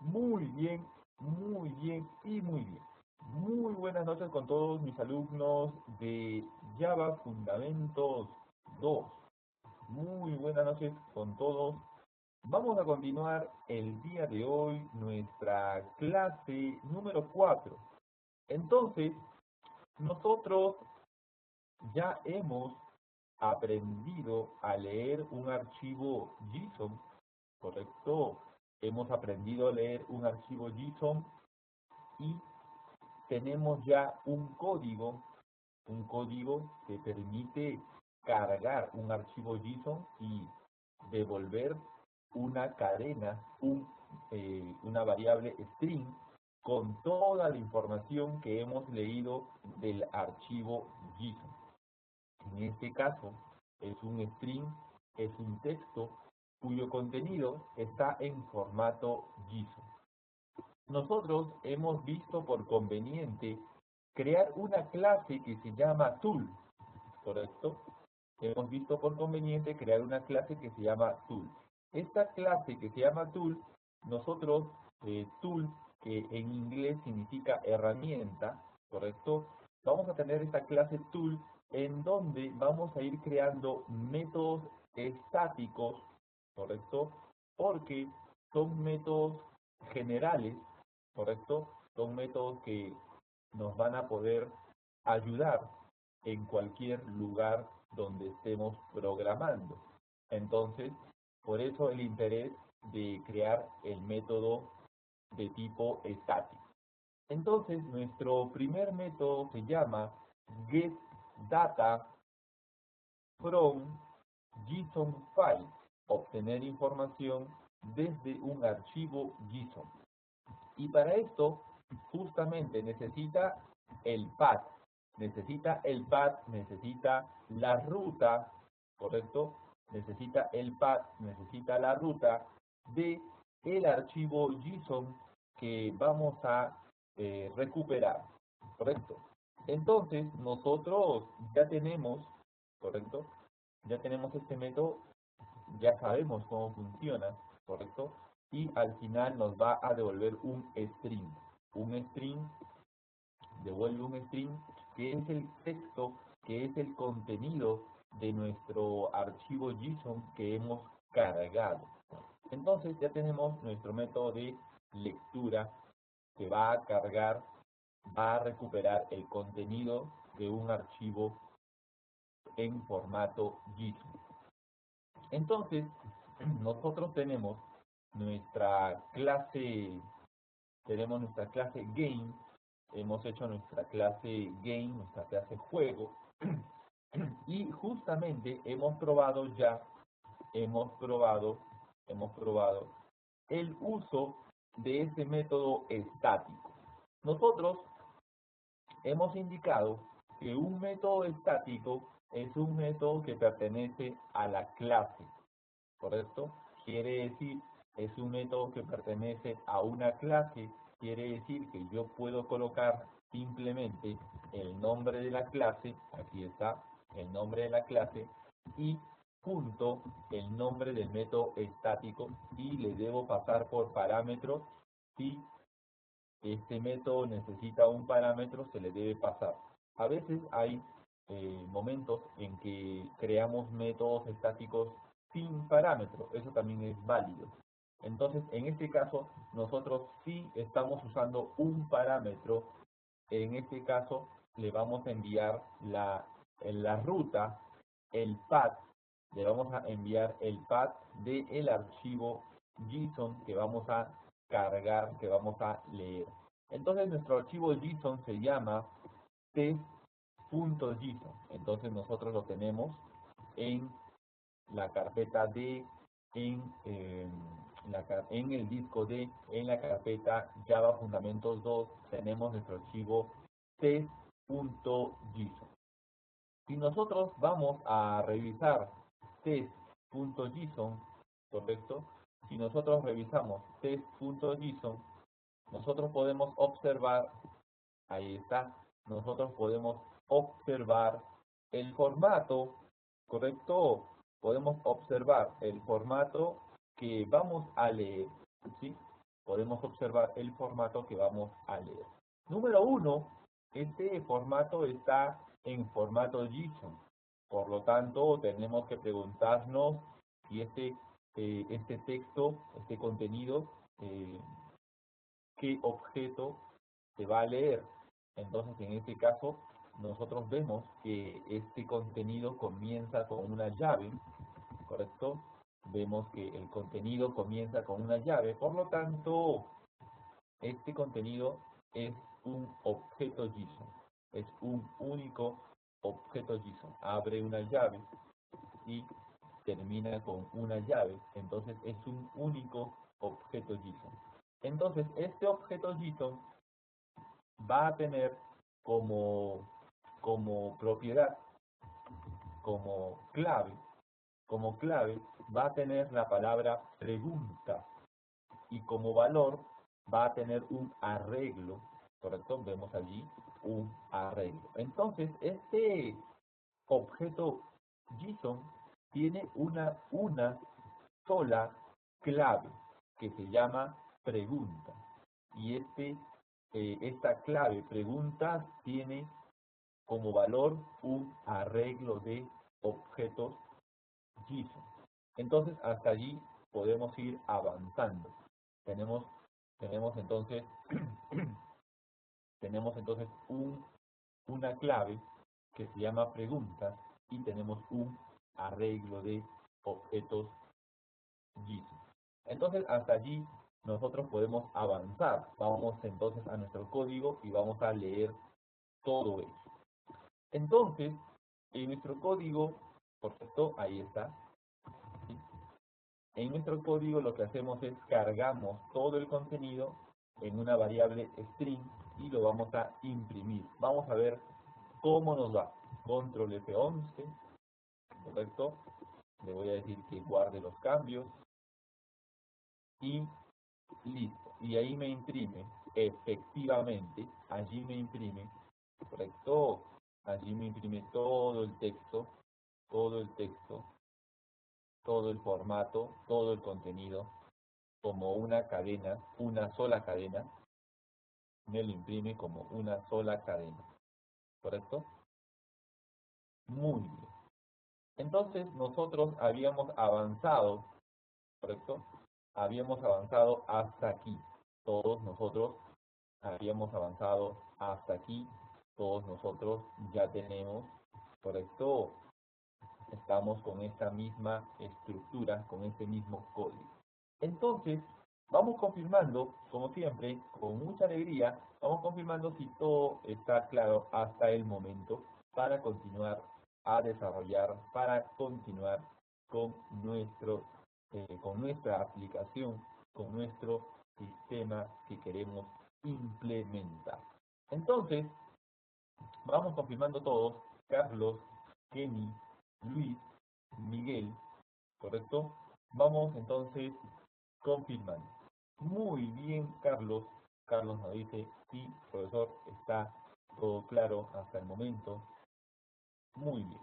muy bien y muy bien. Muy buenas noches con todos mis alumnos de Java Fundamentos 2. Muy buenas noches con todos. Vamos a continuar el día de hoy nuestra clase número 4. Entonces, nosotros ya hemos aprendido a leer un archivo JSON, ¿correcto? Hemos aprendido a leer un archivo JSON y tenemos ya un código que permite cargar un archivo JSON y devolver una cadena, una variable string con toda la información que hemos leído del archivo JSON. En este caso, es un string, es un texto cuyo contenido está en formato JSON. Nosotros hemos visto por conveniente crear una clase que se llama tool, ¿correcto? Hemos visto por conveniente crear una clase que se llama tool. Esta clase que se llama tool, nosotros, tool, que en inglés significa herramienta, ¿correcto? Vamos a tener esta clase tool en donde vamos a ir creando métodos estáticos, ¿correcto? Porque son métodos generales, ¿correcto? Son métodos que nos van a poder ayudar en cualquier lugar donde estemos programando. Entonces, por eso el interés de crear el método de tipo estático. Entonces, nuestro primer método se llama getData from JSON file, obtener información desde un archivo JSON. Y para esto, justamente necesita el path, necesita la ruta, ¿correcto? Necesita el path, necesita la ruta de el archivo JSON que vamos a recuperar, ¿correcto? Entonces, nosotros ya tenemos, ¿correcto? Ya tenemos este método, ya sabemos cómo funciona, ¿correcto? Y al final nos va a devolver un string. Un string devuelve un string que es el texto, que es el contenido de nuestro archivo JSON que hemos cargado. Entonces ya tenemos nuestro método de lectura que va a cargar, va a recuperar el contenido de un archivo en formato JSON. Entonces, nosotros tenemos nuestra clase game, hemos hecho nuestra clase game, nuestra clase juego, y justamente hemos probado el uso de ese método estático. Nosotros hemos indicado que un método estático es un método que pertenece a la clase, ¿correcto? Quiere decir, es un método que pertenece a una clase, quiere decir que yo puedo colocar simplemente el nombre de la clase, aquí está, el nombre de la clase, y punto el nombre del método estático, y le debo pasar por parámetro. Si este método necesita un parámetro, se le debe pasar. A veces hay momentos en que creamos métodos estáticos sin parámetro, eso también es válido. Entonces, en este caso, nosotros sí estamos usando un parámetro. En este caso, le vamos a enviar la ruta, el path, le vamos a enviar el path del archivo JSON que vamos a cargar, que vamos a leer. Entonces, nuestro archivo JSON se llama test.json. Entonces, nosotros lo tenemos en la carpeta D, en el disco D, en la carpeta Java Fundamentos 2, tenemos nuestro archivo test.json. Si nosotros vamos a revisar test.json, ¿correcto? Si nosotros revisamos test.json, nosotros podemos observar, ahí está, nosotros podemos observar el formato, ¿correcto? Podemos observar el formato que vamos a leer, ¿sí? podemos observar el formato que vamos a leer. Número 1, este formato está en formato JSON. Por lo tanto, tenemos que preguntarnos si este texto, este contenido, qué objeto se va a leer. Entonces, en este caso, nosotros vemos que este contenido comienza con una llave, ¿correcto? Vemos que el contenido comienza con una llave, por lo tanto, este contenido es un objeto JSON, es un único objeto JSON. Abre una llave y termina con una llave, entonces es un único objeto JSON. Entonces, este objeto JSON va a tener como propiedad, como clave, va a tener la palabra pregunta y como valor va a tener un arreglo, ¿correcto? Vemos allí un arreglo. Entonces, este objeto JSON tiene una sola clave que se llama pregunta. Y esta clave pregunta tiene como valor un arreglo de objetos JSON. Entonces, hasta allí podemos ir avanzando. Tenemos, tenemos entonces, tenemos entonces una clave que se llama preguntas y tenemos un arreglo de objetos JSON. Entonces, hasta allí nosotros podemos avanzar. Vamos entonces a nuestro código y vamos a leer todo eso. Entonces, en nuestro código, por cierto, ahí está. ¿Sí? En nuestro código lo que hacemos es cargamos todo el contenido en una variable string y lo vamos a imprimir. Vamos a ver cómo nos va. Control F11, ¿correcto? Le voy a decir que guarde los cambios y listo. Y ahí me imprime, efectivamente, allí me imprime, ¿correcto? Allí me imprime todo el texto, todo el texto, todo el formato, todo el contenido, como una cadena, una sola cadena, me lo imprime como una sola cadena, ¿correcto? Muy bien. Entonces nosotros habíamos avanzado, ¿correcto? Habíamos avanzado hasta aquí. Todos nosotros habíamos avanzado hasta aquí. Todos nosotros ya tenemos, ¿correcto? Estamos con esta misma estructura, con este mismo código. Entonces, vamos confirmando, como siempre, con mucha alegría, vamos confirmando si todo está claro hasta el momento para continuar a desarrollar, para continuar con con nuestra aplicación, con nuestro sistema que queremos implementar. Entonces, vamos confirmando todos, Carlos, Kenny, Luis, Miguel, ¿correcto? Vamos entonces confirmando. Muy bien, Carlos. Carlos nos dice, sí, profesor, está todo claro hasta el momento. Muy bien.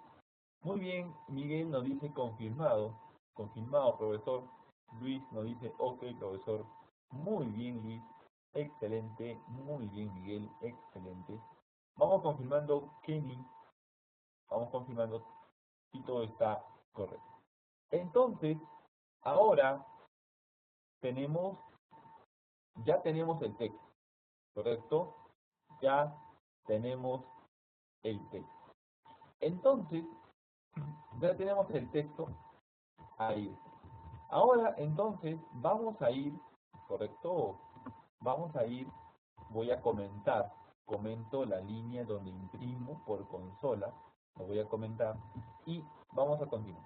Muy bien, Miguel nos dice confirmado. Confirmado, profesor. Luis nos dice, ok, profesor. Muy bien, Luis. Excelente. Muy bien, Miguel. Excelente. Vamos confirmando Kenny. Vamos confirmando si todo está correcto. Entonces, ahora ya tenemos el texto, ¿correcto? Ya tenemos el texto. Entonces, ya tenemos el texto ahí. Ahora, entonces, vamos a ir, ¿correcto? Vamos a ir, voy a comento la línea donde imprimo por consola, lo voy a comentar y vamos a continuar.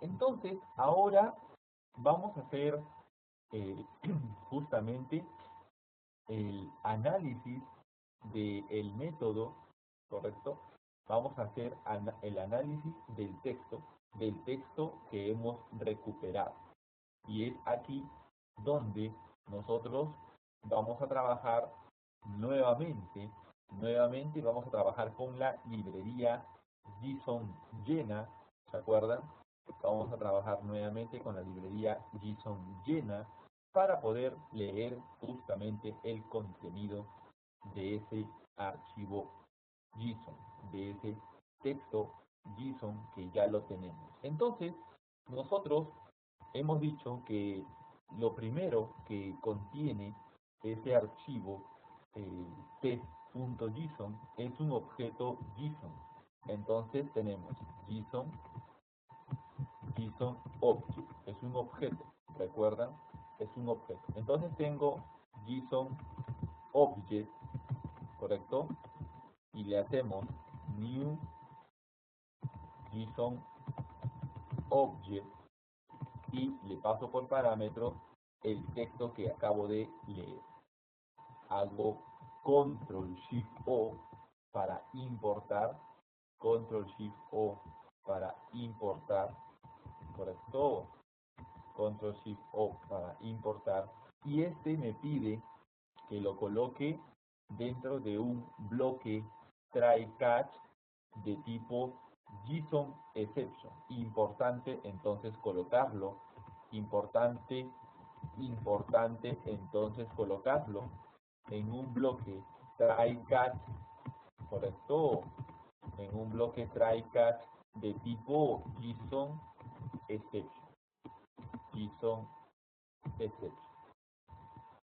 Entonces, ahora vamos a hacer justamente el análisis del método, ¿correcto? Vamos a hacer el análisis del texto que hemos recuperado. Y es aquí donde nosotros vamos a trabajar nuevamente vamos a trabajar con la librería JSON llena, ¿se acuerdan? Vamos a trabajar nuevamente con la librería JSON llena para poder leer justamente el contenido de ese archivo JSON, de ese texto JSON que ya lo tenemos. Entonces, nosotros hemos dicho que lo primero que contiene ese archivo test.json es un objeto JSON. Entonces tenemos JSON Object, es un objeto, ¿recuerdan? Es un objeto. Entonces tengo JSON Object, ¿correcto? Y le hacemos new JSON Object y le paso por parámetro el texto que acabo de leer. Hago Control Shift O para importar, Control Shift O para importar, ¿correcto? Control Shift O para importar, y este me pide que lo coloque dentro de un bloque try catch de tipo JSON exception. Importante entonces colocarlo, importante entonces colocarlo en un bloque try catch, correcto, en un bloque try catch de tipo JSON exception, JSON exception.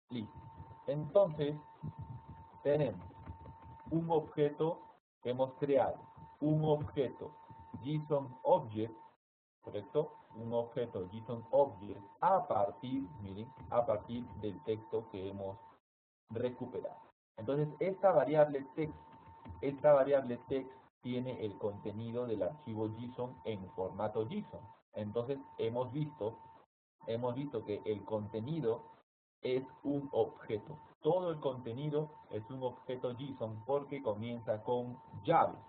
Listo. Entonces tenemos un objeto que hemos creado, un objeto JSON Object, ¿correcto? Un objeto JSON Object a partir, miren, a partir del texto que hemos recuperado. Entonces, esta variable text tiene el contenido del archivo JSON en formato JSON. Entonces, hemos visto que el contenido es un objeto. Todo el contenido es un objeto JSON porque comienza con llaves.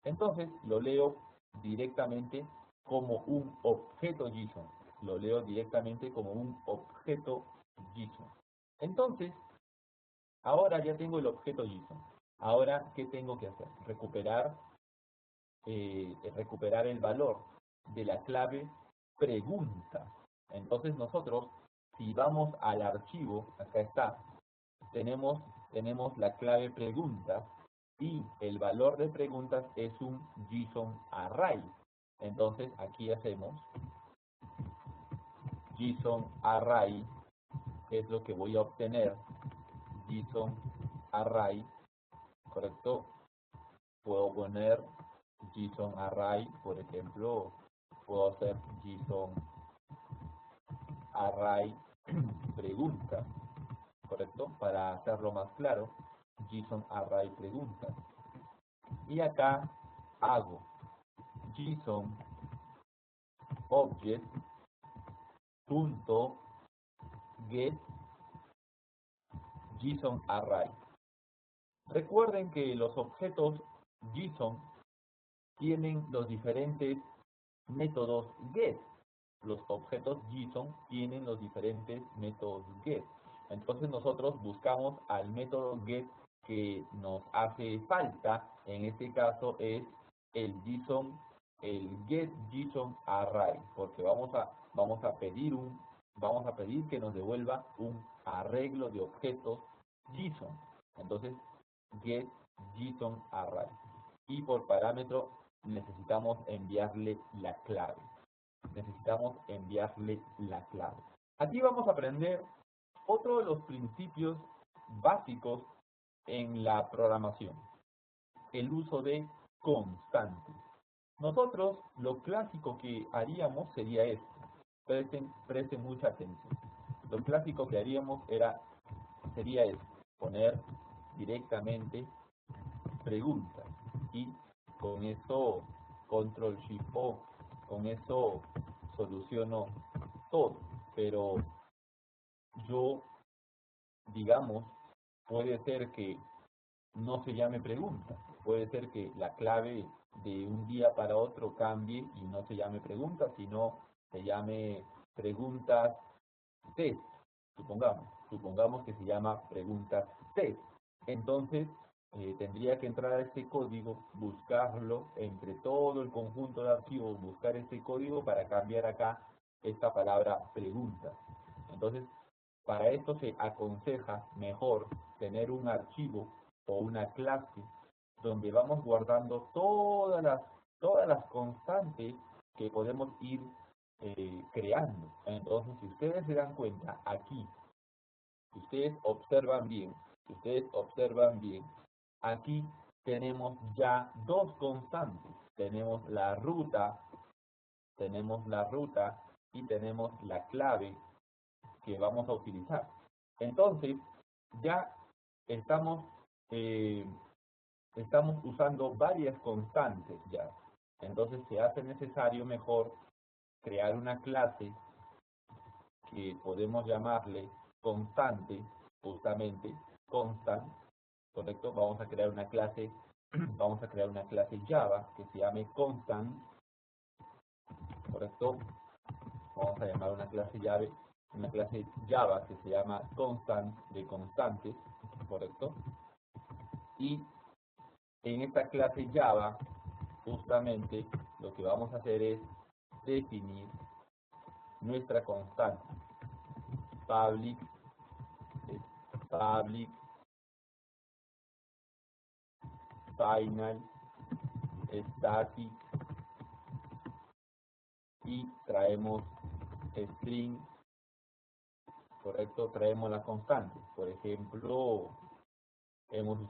Entonces lo leo directamente como un objeto JSON. Entonces, ahora ya tengo el objeto JSON. Ahora, ¿qué tengo que hacer? Recuperar el valor de la clave pregunta. Entonces nosotros, si vamos al archivo, acá está, tenemos la clave pregunta y el valor de preguntas es un JSON array. Entonces aquí hacemos JSON array, que es lo que voy a obtener, JSON array, ¿correcto? Puedo poner JSON array, por ejemplo, puedo hacer JSON array pregunta, ¿correcto? Para hacerlo más claro, JSON array pregunta. Y acá hago JSON object punto get JSON array. Recuerden que los objetos JSON tienen los diferentes métodos get. Los objetos JSON tienen los diferentes métodos get. Entonces nosotros buscamos al método get que nos hace falta. En este caso es el get JSON array, porque vamos a pedir que nos devuelva un arreglo de objetos JSON. Entonces get JSON array, y por parámetro necesitamos enviarle la clave. Aquí vamos a aprender otro de los principios básicos en la programación: el uso de constantes. Nosotros lo clásico que haríamos sería esto. Presten mucha atención. Lo clásico que haríamos sería esto: poner directamente preguntas, y con eso control shift O, con eso soluciono todo. Pero yo, digamos, puede ser que no se llame pregunta, puede ser que la clave de un día para otro cambie y no se llame pregunta, sino se llame preguntas test. Supongamos que se llama preguntas test. Entonces tendría que entrar a este código, buscarlo entre todo el conjunto de archivos, buscar este código para cambiar acá esta palabra pregunta. Entonces, para esto se aconseja mejor tener un archivo o una clase donde vamos guardando todas las constantes que podemos ir creando. Entonces, si ustedes se dan cuenta, aquí, si ustedes observan bien, aquí tenemos ya dos constantes. Tenemos la ruta y tenemos la clave que vamos a utilizar. Entonces, ya estamos, eh, estamos usando varias constantes ya. Entonces, se hace necesario mejor crear una clase que podemos llamarle constante, justamente, constant, ¿correcto? Vamos a crear una clase Java que se llame constant, ¿correcto? Vamos a llamar una clase Java que se llama constant de constantes, ¿correcto? Y en esta clase Java, justamente lo que vamos a hacer es definir nuestra constante. Public, final, static, y traemos string, correcto, traemos la constante. Por ejemplo, hemos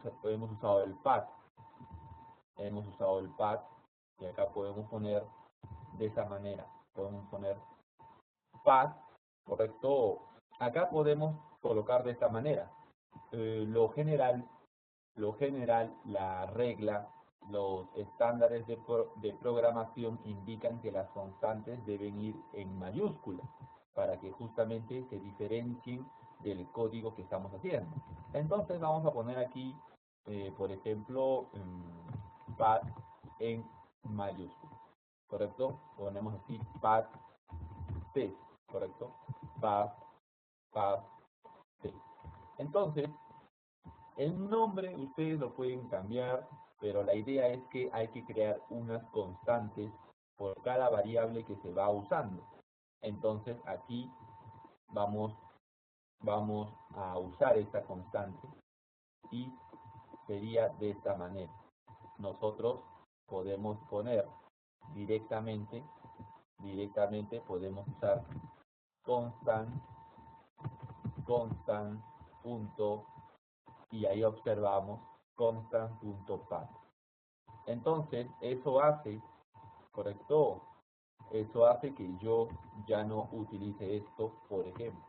usado el path, y acá podemos poner de esa manera, podemos poner path, correcto. Acá podemos colocar de esta manera. Lo general, la regla, los estándares de programación indican que las constantes deben ir en mayúsculas para que justamente se diferencien del código que estamos haciendo. Entonces vamos a poner aquí, por ejemplo, path en mayúsculas, ¿correcto? Ponemos aquí path test, ¿correcto? Path test. Entonces, el nombre ustedes lo pueden cambiar, pero la idea es que hay que crear unas constantes por cada variable que se va usando. Entonces aquí vamos a usar esta constante y sería de esta manera. Nosotros podemos poner directamente podemos usar constant punto, y ahí observamos constant.path. Entonces, eso hace, correcto, eso hace que yo ya no utilice esto, por ejemplo.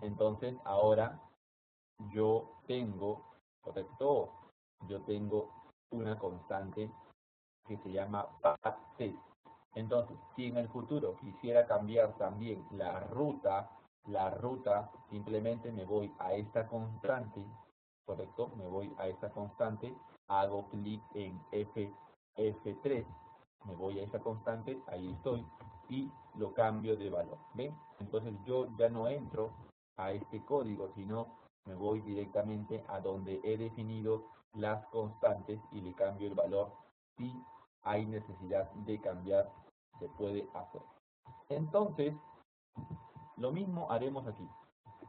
Entonces, ahora yo tengo, correcto, yo tengo una constante que se llama path. Entonces, si en el futuro quisiera cambiar también la ruta, simplemente me voy a esta constante, ¿correcto? Me voy a esta constante, hago clic en F3, me voy a esta constante, ahí estoy, y lo cambio de valor, ¿ven? Entonces yo ya no entro a este código, sino me voy directamente a donde he definido las constantes y le cambio el valor. Si hay necesidad de cambiar, se puede hacer. Entonces, lo mismo haremos aquí.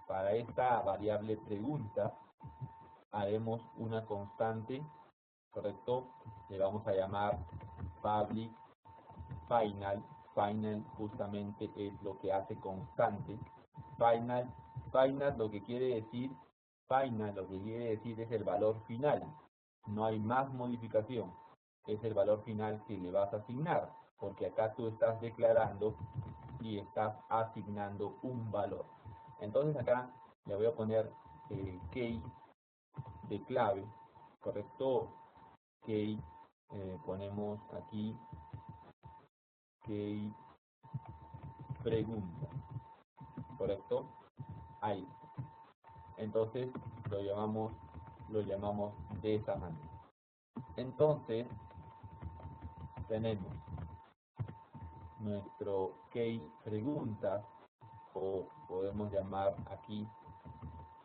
Para esta variable pregunta, haremos una constante, ¿correcto? Le vamos a llamar public final. Final justamente es lo que hace constante. Final lo que quiere decir, es el valor final. No hay más modificación. Es el valor final que le vas a asignar, porque acá tú estás declarando y estás asignando un valor. Entonces acá le voy a poner key de clave, ¿correcto? Key, ponemos aquí key pregunta, ¿correcto? Ahí. Entonces lo llamamos de esa manera. Entonces tenemos nuestro key pregunta, o podemos llamar aquí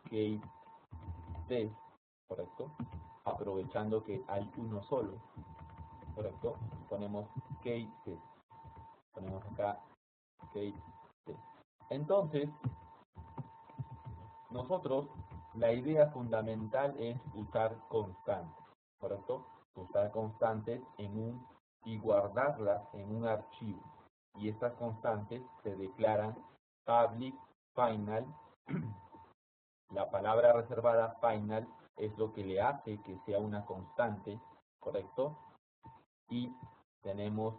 key test, ¿correcto? Aprovechando que hay uno solo, ¿correcto? Ponemos key test, ponemos acá case test. Entonces, nosotros, la idea fundamental es usar constantes, ¿correcto? Usar constantes y guardarlas en un archivo. Y estas constantes se declaran public, final. La palabra reservada final es lo que le hace que sea una constante, ¿correcto? Y tenemos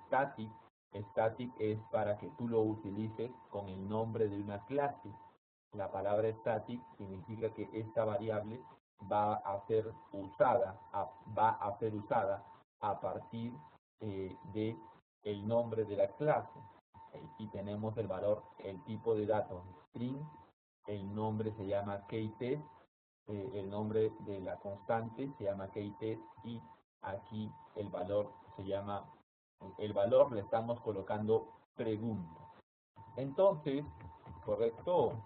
static. Static es para que tú lo utilices con el nombre de una clase. La palabra static significa que esta variable va a ser usada a partir de el nombre de la clase. Y tenemos el valor, el tipo de datos string, el nombre se llama keystest, el nombre de la constante se llama keystest y aquí el valor le estamos colocando pregunta. Entonces, correcto,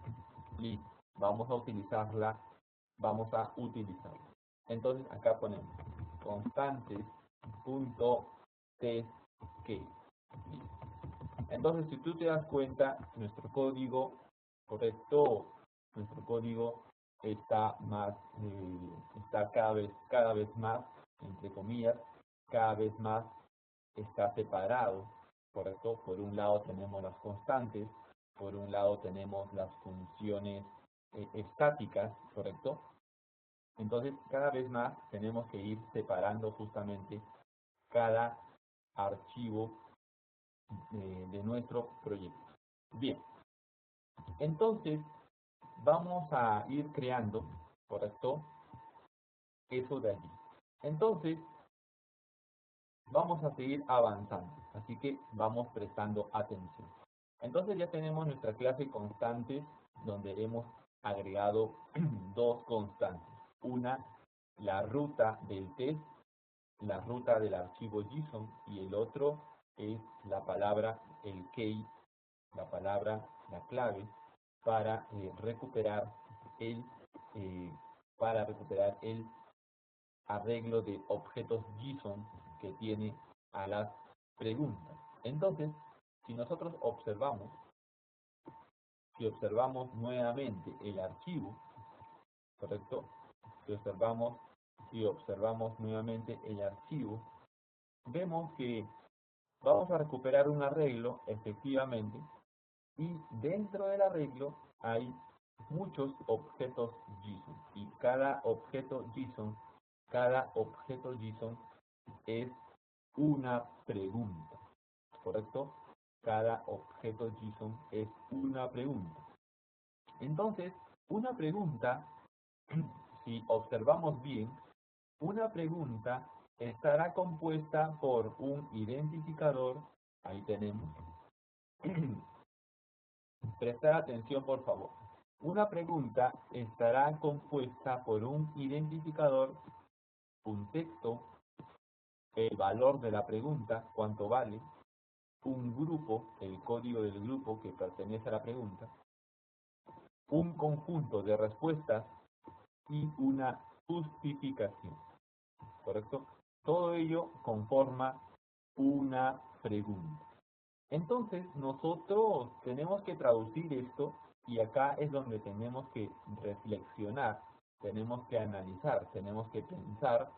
listo, vamos a utilizarla. Entonces acá ponemos constantes.testCase. Entonces, si tú te das cuenta, nuestro código, correcto, nuestro código está cada vez más, entre comillas, cada vez más está separado, correcto. Por un lado tenemos las constantes, por un lado tenemos las funciones estáticas, correcto. Entonces, cada vez más tenemos que ir separando justamente cada archivo de nuestro proyecto. Bien, entonces vamos a ir creando, ¿correcto? Eso de allí. Entonces, vamos a seguir avanzando, así que vamos prestando atención. Entonces ya tenemos nuestra clase constantes, donde hemos agregado dos constantes. Una, la ruta del test, la ruta del archivo JSON, y el otro es la palabra, el key, la clave, para recuperar el arreglo de objetos JSON que tiene a las preguntas. Entonces, si nosotros observamos nuevamente el archivo, ¿correcto? Si observamos nuevamente el archivo, vemos que vamos a recuperar un arreglo, efectivamente, y dentro del arreglo hay muchos objetos JSON, y cada objeto JSON es una pregunta, ¿correcto? Cada objeto JSON es una pregunta. Entonces, una pregunta, si observamos bien, una pregunta estará compuesta por un identificador, ahí tenemos. Prestar atención, por favor. Una pregunta estará compuesta por un identificador, un texto, el valor de la pregunta, cuánto vale, un grupo, el código del grupo que pertenece a la pregunta, un conjunto de respuestas y una justificación, ¿correcto? Todo ello conforma una pregunta. Entonces, nosotros tenemos que traducir esto, y acá es donde tenemos que reflexionar, tenemos que analizar, tenemos que pensar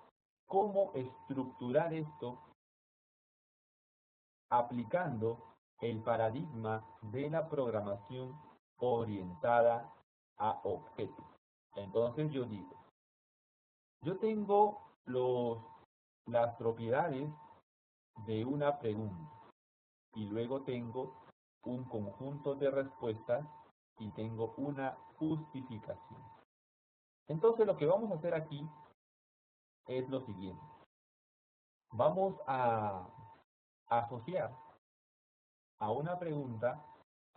cómo estructurar esto aplicando el paradigma de la programación orientada a objetos. Entonces yo digo, yo tengo las propiedades de una pregunta, y luego tengo un conjunto de respuestas y tengo una justificación. Entonces lo que vamos a hacer aquí es lo siguiente. Vamos a asociar a una pregunta,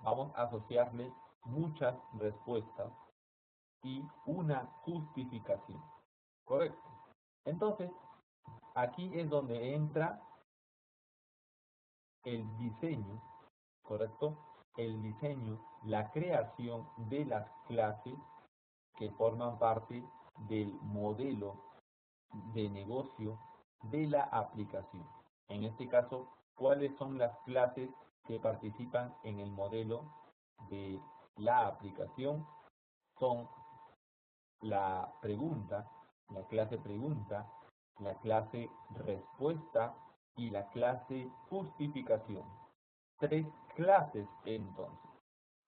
vamos a asociarle muchas respuestas y una justificación. ¿Correcto? Entonces, aquí es donde entra el diseño, ¿correcto? El diseño, la creación de las clases que forman parte del modelo de negocio de la aplicación. En este caso, ¿cuáles son las clases que participan en el modelo de la aplicación son la pregunta, la clase pregunta, la clase respuesta y la clase justificación. 3 clases entonces.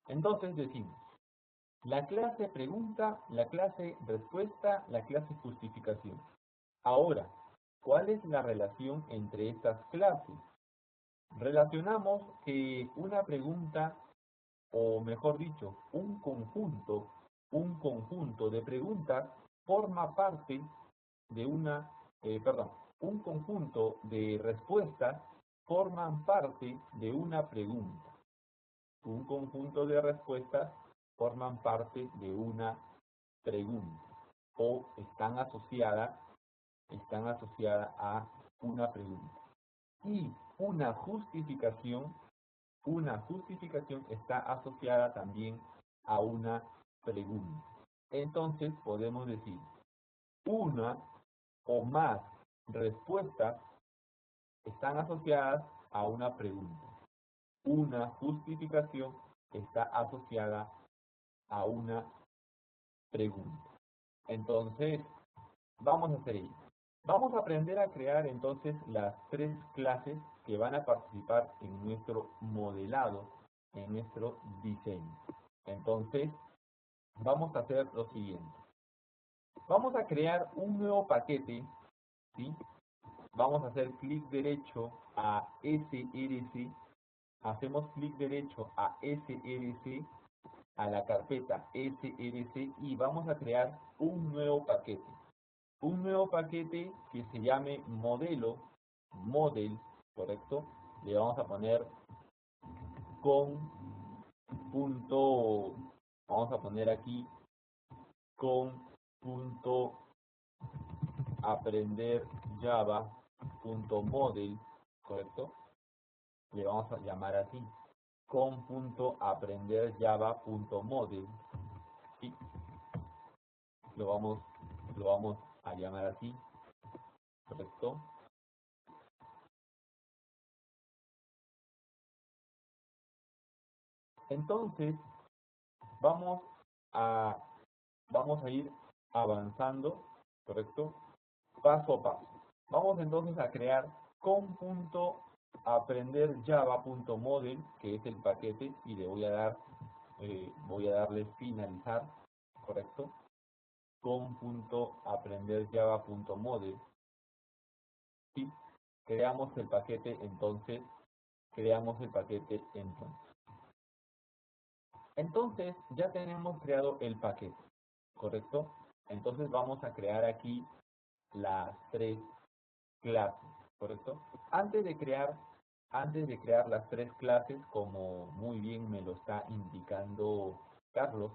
Entonces decimos, la clase pregunta, la clase respuesta, la clase justificación. Ahora, ¿cuál es la relación entre estas clases? Relacionamos que una pregunta, o mejor dicho, un conjunto de preguntas forma parte de un conjunto de respuestas forman parte de una pregunta. Un conjunto de respuestas forman parte de una pregunta o están asociadas a una pregunta. Y una justificación está asociada también a una pregunta. Entonces podemos decir, una o más respuestas están asociadas a una pregunta. Una justificación está asociada a una pregunta. Entonces, vamos a hacer ello. Vamos a aprender a crear entonces las 3 clases que van a participar en nuestro modelado, en nuestro diseño. Entonces, vamos a hacer lo siguiente. Vamos a crear un nuevo paquete, ¿sí? Vamos a hacer clic derecho a SRC, hacemos clic derecho a SRC, a la carpeta SRC y vamos a crear un nuevo paquete. Un nuevo paquete que se llame model, ¿correcto? Le vamos a poner vamos a poner aquí aprender java.model, ¿correcto? Le vamos a llamar así, aprender java.model, ¿sí? Lo vamos a llamar así, ¿correcto? Entonces, vamos a ir avanzando, ¿correcto? Paso a paso. Vamos entonces a crear com.aprenderjava.model, que es el paquete, y le voy a darle finalizar, ¿correcto? com.aprenderjava.model. ¿Sí? Creamos el paquete entonces. Entonces, ya tenemos creado el paquete, ¿correcto? Entonces vamos a crear aquí las 3 clases, ¿correcto? Antes de crear las 3 clases, como muy bien me lo está indicando Carlos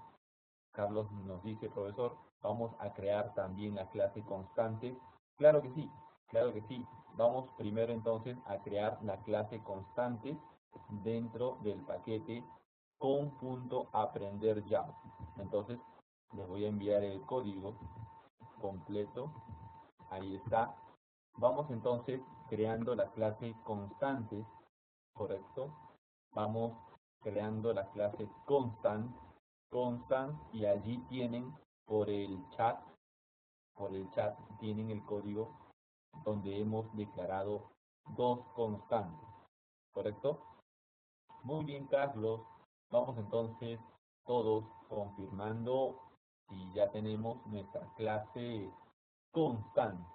nos dice, profesor, vamos a crear también la clase constante. Claro que sí, claro que sí. Vamos primero entonces a crear la clase constante dentro del paquete con.aprender Java. Entonces, les voy a enviar el código completo. Ahí está. Vamos entonces creando la clase constante, ¿correcto? Vamos creando la clase constant, y allí tienen por el chat tienen el código donde hemos declarado 2 constantes, ¿correcto? Muy bien, Carlos. Vamos entonces todos confirmando y ya tenemos nuestra clase constante.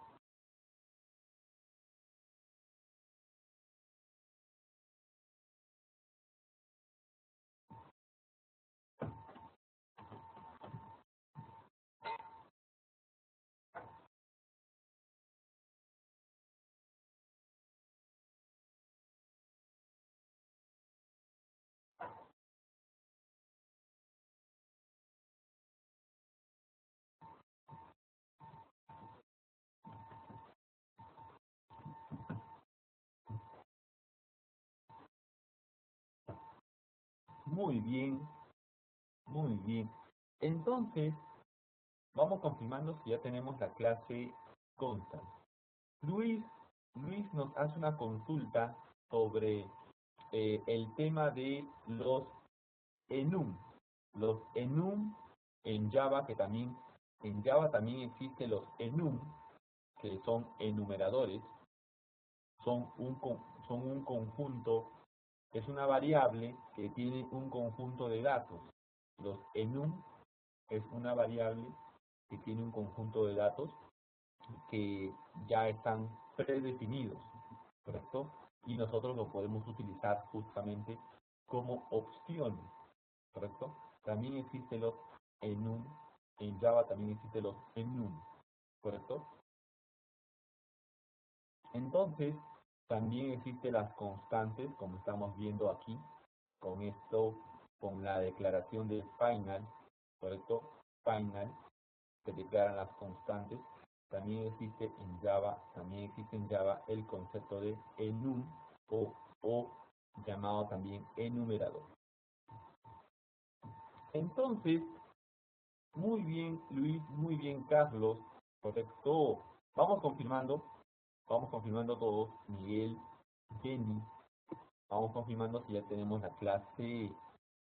Muy bien, muy bien. Entonces, vamos confirmando si ya tenemos la clase constant. Luis nos hace una consulta sobre el tema de los enum. Los enum en Java, que también en Java también existen los enum, que son enumeradores, son un conjunto, es una variable que tiene un conjunto de datos. Los enum es una variable que tiene un conjunto de datos que ya están predefinidos, ¿correcto? Y nosotros lo podemos utilizar justamente como opciones, ¿correcto? También existen los enum, en Java también existen los enum, ¿correcto? Entonces, también existen las constantes, como estamos viendo aquí, con esto, con la declaración de final, ¿correcto? Final, se declaran las constantes. También existe en Java el concepto de enum o llamado también enumerador. Entonces, muy bien Luis, muy bien Carlos, correcto. Vamos confirmando todos, Miguel, Jenny, vamos confirmando si ya tenemos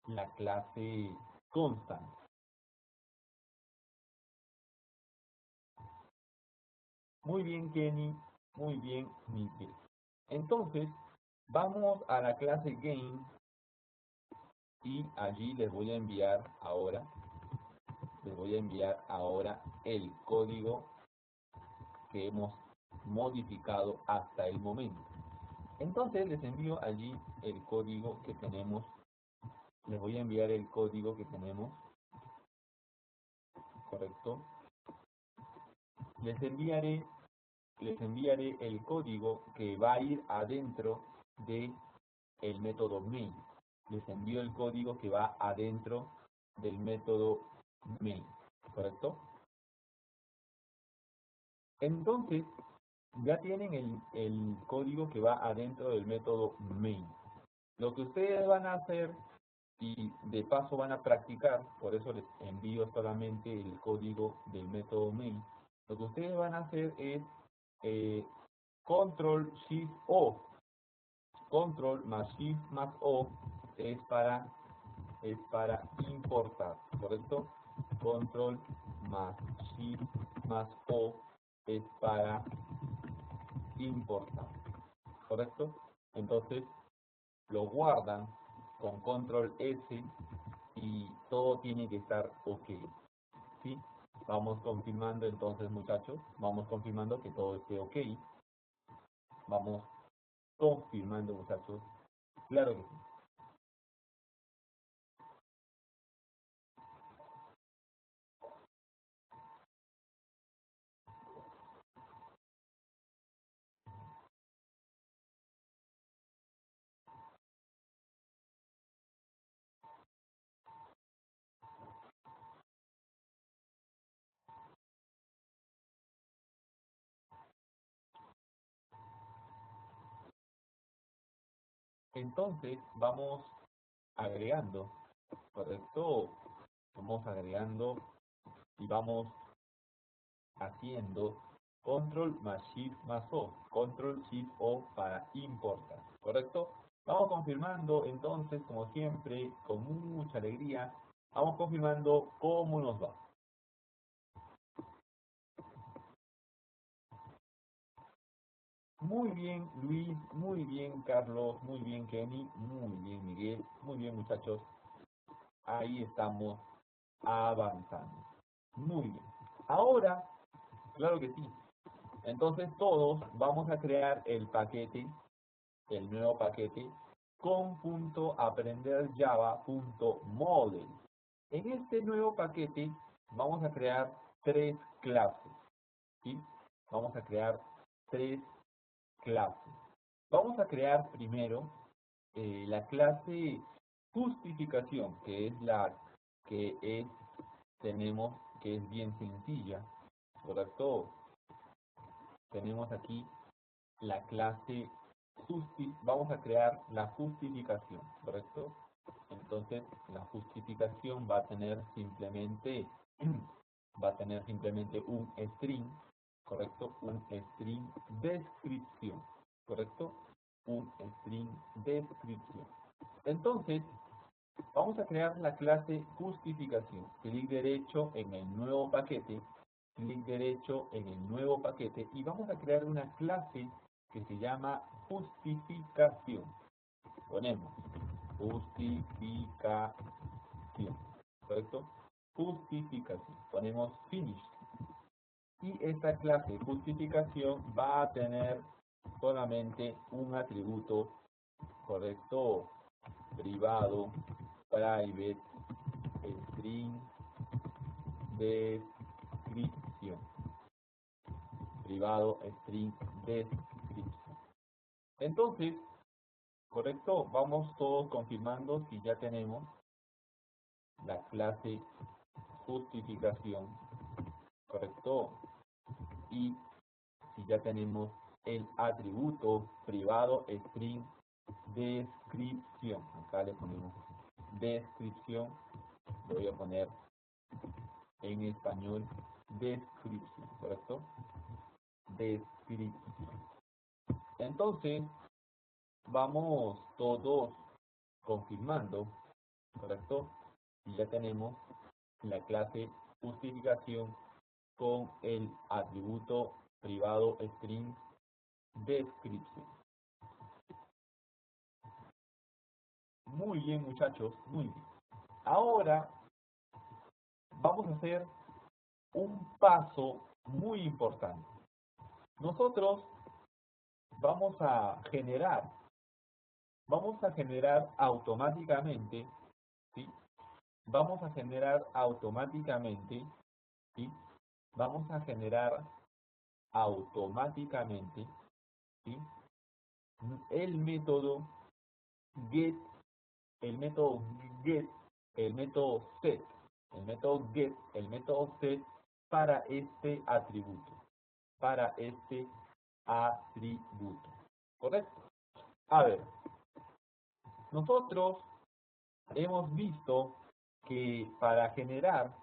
la clase constant. Muy bien Kenny, muy bien Miguel. Entonces, vamos a la clase game y allí les voy a enviar ahora el código que hemos modificado hasta el momento. Entonces les envío allí el código que tenemos, les voy a enviar el código que tenemos, correcto. Les enviaré el código que va a ir adentro de el método main. Les envío el código que va adentro del método main, ¿correcto? Entonces, ya tienen el código que va adentro del método main. Lo que ustedes van a hacer y de paso van a practicar, por eso les envío solamente el código del método main. Lo que ustedes van a hacer es control shift o, control más shift más o es para importar, ¿correcto? Control más shift más o es para importar, ¿correcto? Entonces lo guardan con control S y todo tiene que estar ok, ¿sí? Vamos confirmando entonces muchachos, vamos confirmando que todo esté ok, vamos confirmando muchachos, claro que sí. Entonces vamos agregando, ¿correcto? Vamos agregando y vamos haciendo control más shift más o, control shift o para importar, ¿correcto? Vamos confirmando entonces, como siempre, con mucha alegría, vamos confirmando cómo nos va. Muy bien Luis, muy bien Carlos, muy bien Kenny, muy bien Miguel, muy bien muchachos, ahí estamos avanzando. Muy bien. Ahora, claro que sí. Entonces todos vamos a crear el paquete, el nuevo paquete, con .aprenderjava.model. En este nuevo paquete vamos a crear tres clases, ¿sí? Vamos a crear tres clases. Vamos a crear primero la clase justificación, que es la que es, tenemos, que es bien sencilla, ¿correcto? Tenemos aquí la clase vamos a crear la justificación, ¿correcto? Entonces, la justificación va a tener simplemente un string, ¿correcto? Un string descripción, ¿correcto? un string descripción. Entonces, vamos a crear la clase justificación. Clic derecho en el nuevo paquete, clic derecho en el nuevo paquete y vamos a crear una clase que se llama justificación. Ponemos justificación, ¿correcto? Justificación. Ponemos finish. Y esta clase justificación va a tener solamente un atributo, ¿correcto? Privado, private, string, descripción. Privado, string, descripción. Entonces, ¿correcto? Vamos todos confirmando si ya tenemos la clase justificación, ¿correcto? Y si ya tenemos el atributo privado string descripción. Acá le ponemos descripción, lo voy a poner en español descripción, ¿correcto? Descripción. Entonces, vamos todos confirmando, ¿correcto? Y ya tenemos la clase justificación con el atributo privado string descripción. Muy bien, muchachos, muy bien. Ahora vamos a hacer un paso muy importante. Nosotros vamos a generar automáticamente, ¿sí? Vamos a generar automáticamente, ¿sí? Vamos a generar automáticamente, ¿sí? El método get, el método get, el método set, el método get, el método set para este atributo, ¿correcto? A ver, nosotros hemos visto que para generar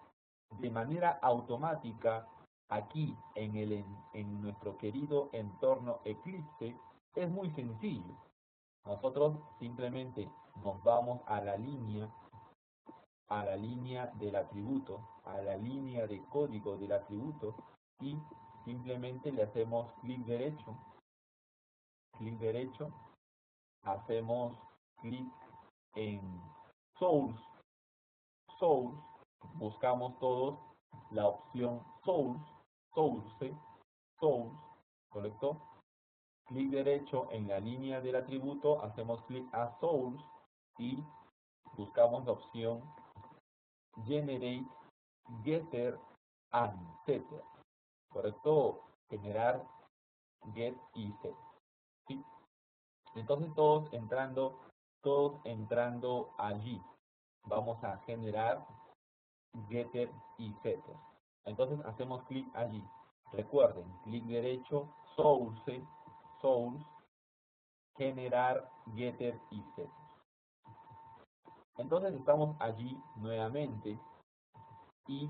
de manera automática aquí en nuestro querido entorno Eclipse es muy sencillo. Nosotros simplemente nos vamos a la línea del atributo, a la línea de código del atributo y simplemente le hacemos clic derecho, hacemos clic en source, buscamos todos la opción source, ¿correcto? Clic derecho en la línea del atributo, hacemos clic a source y buscamos la opción generate getter and setter, ¿correcto? Generar get y set, ¿sí? Entonces todos entrando allí, vamos a generar getter y setter. Entonces hacemos clic allí. Recuerden, clic derecho, source, generar getter y setter. Entonces estamos allí nuevamente y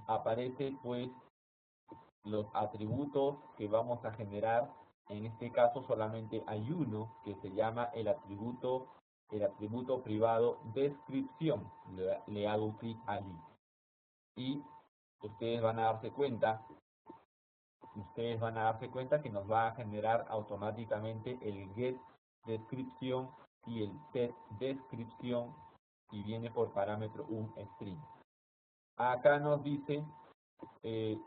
aparece pues los atributos que vamos a generar. En este caso solamente hay uno que se llama el atributo privado descripción. Le hago clic allí y ustedes van a darse cuenta que nos va a generar automáticamente el get descripción y el set descripción y viene por parámetro un string. Acá nos dice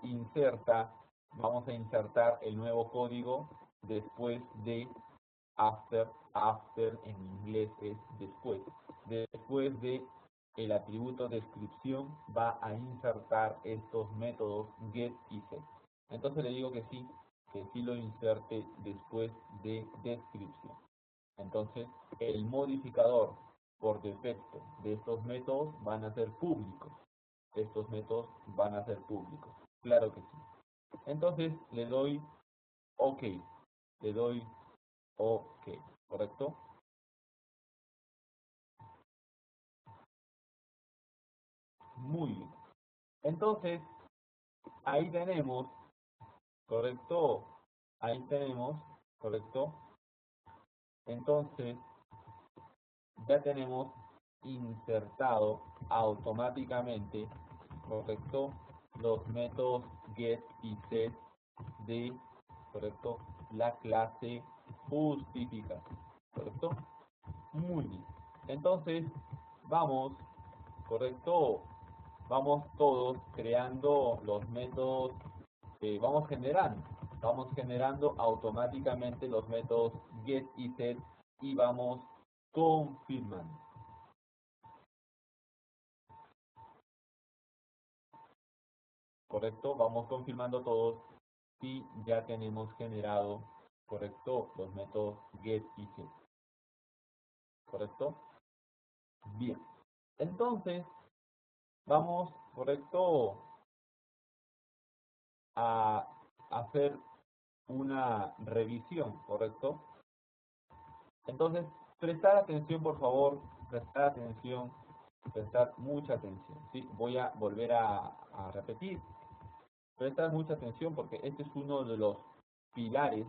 inserta, vamos a insertar el nuevo código después de after en inglés es después de el atributo descripción va a insertar estos métodos get y set. Entonces le digo que sí lo inserte después de descripción. Entonces el modificador por defecto de estos métodos van a ser públicos. Estos métodos van a ser públicos. Claro que sí. Entonces le doy OK. ¿Correcto? Muy bien. Entonces, ahí tenemos, ¿correcto? Ahí tenemos, ¿correcto? Entonces, ya tenemos insertado automáticamente, correcto, los métodos get y set de, correcto, la clase justificación, correcto. Muy bien. Entonces, vamos, correcto, vamos todos creando los métodos, vamos generando automáticamente los métodos get y set y vamos confirmando. Correcto, vamos confirmando todos y ya tenemos generado, correcto, los métodos get y set. Correcto. Bien. Entonces, vamos, correcto, a hacer una revisión, ¿correcto? Entonces, prestar atención, por favor, prestar atención, prestar mucha atención, ¿sí? Voy a volver a repetir, prestar mucha atención porque este es uno de los pilares,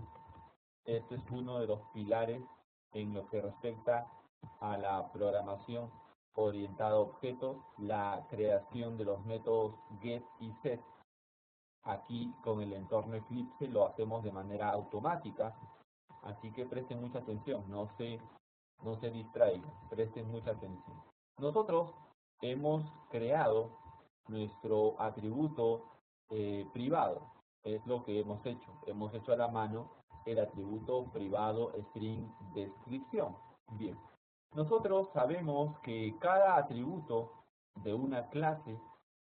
este es uno de los pilares en lo que respecta a la programación orientada a objetos, la creación de los métodos get y set. Aquí con el entorno Eclipse lo hacemos de manera automática, así que presten mucha atención, no se distraigan, presten mucha atención. Nosotros hemos creado nuestro atributo privado, es lo que hemos hecho a la mano el atributo privado string descripción. Bien, nosotros sabemos que cada atributo de una clase,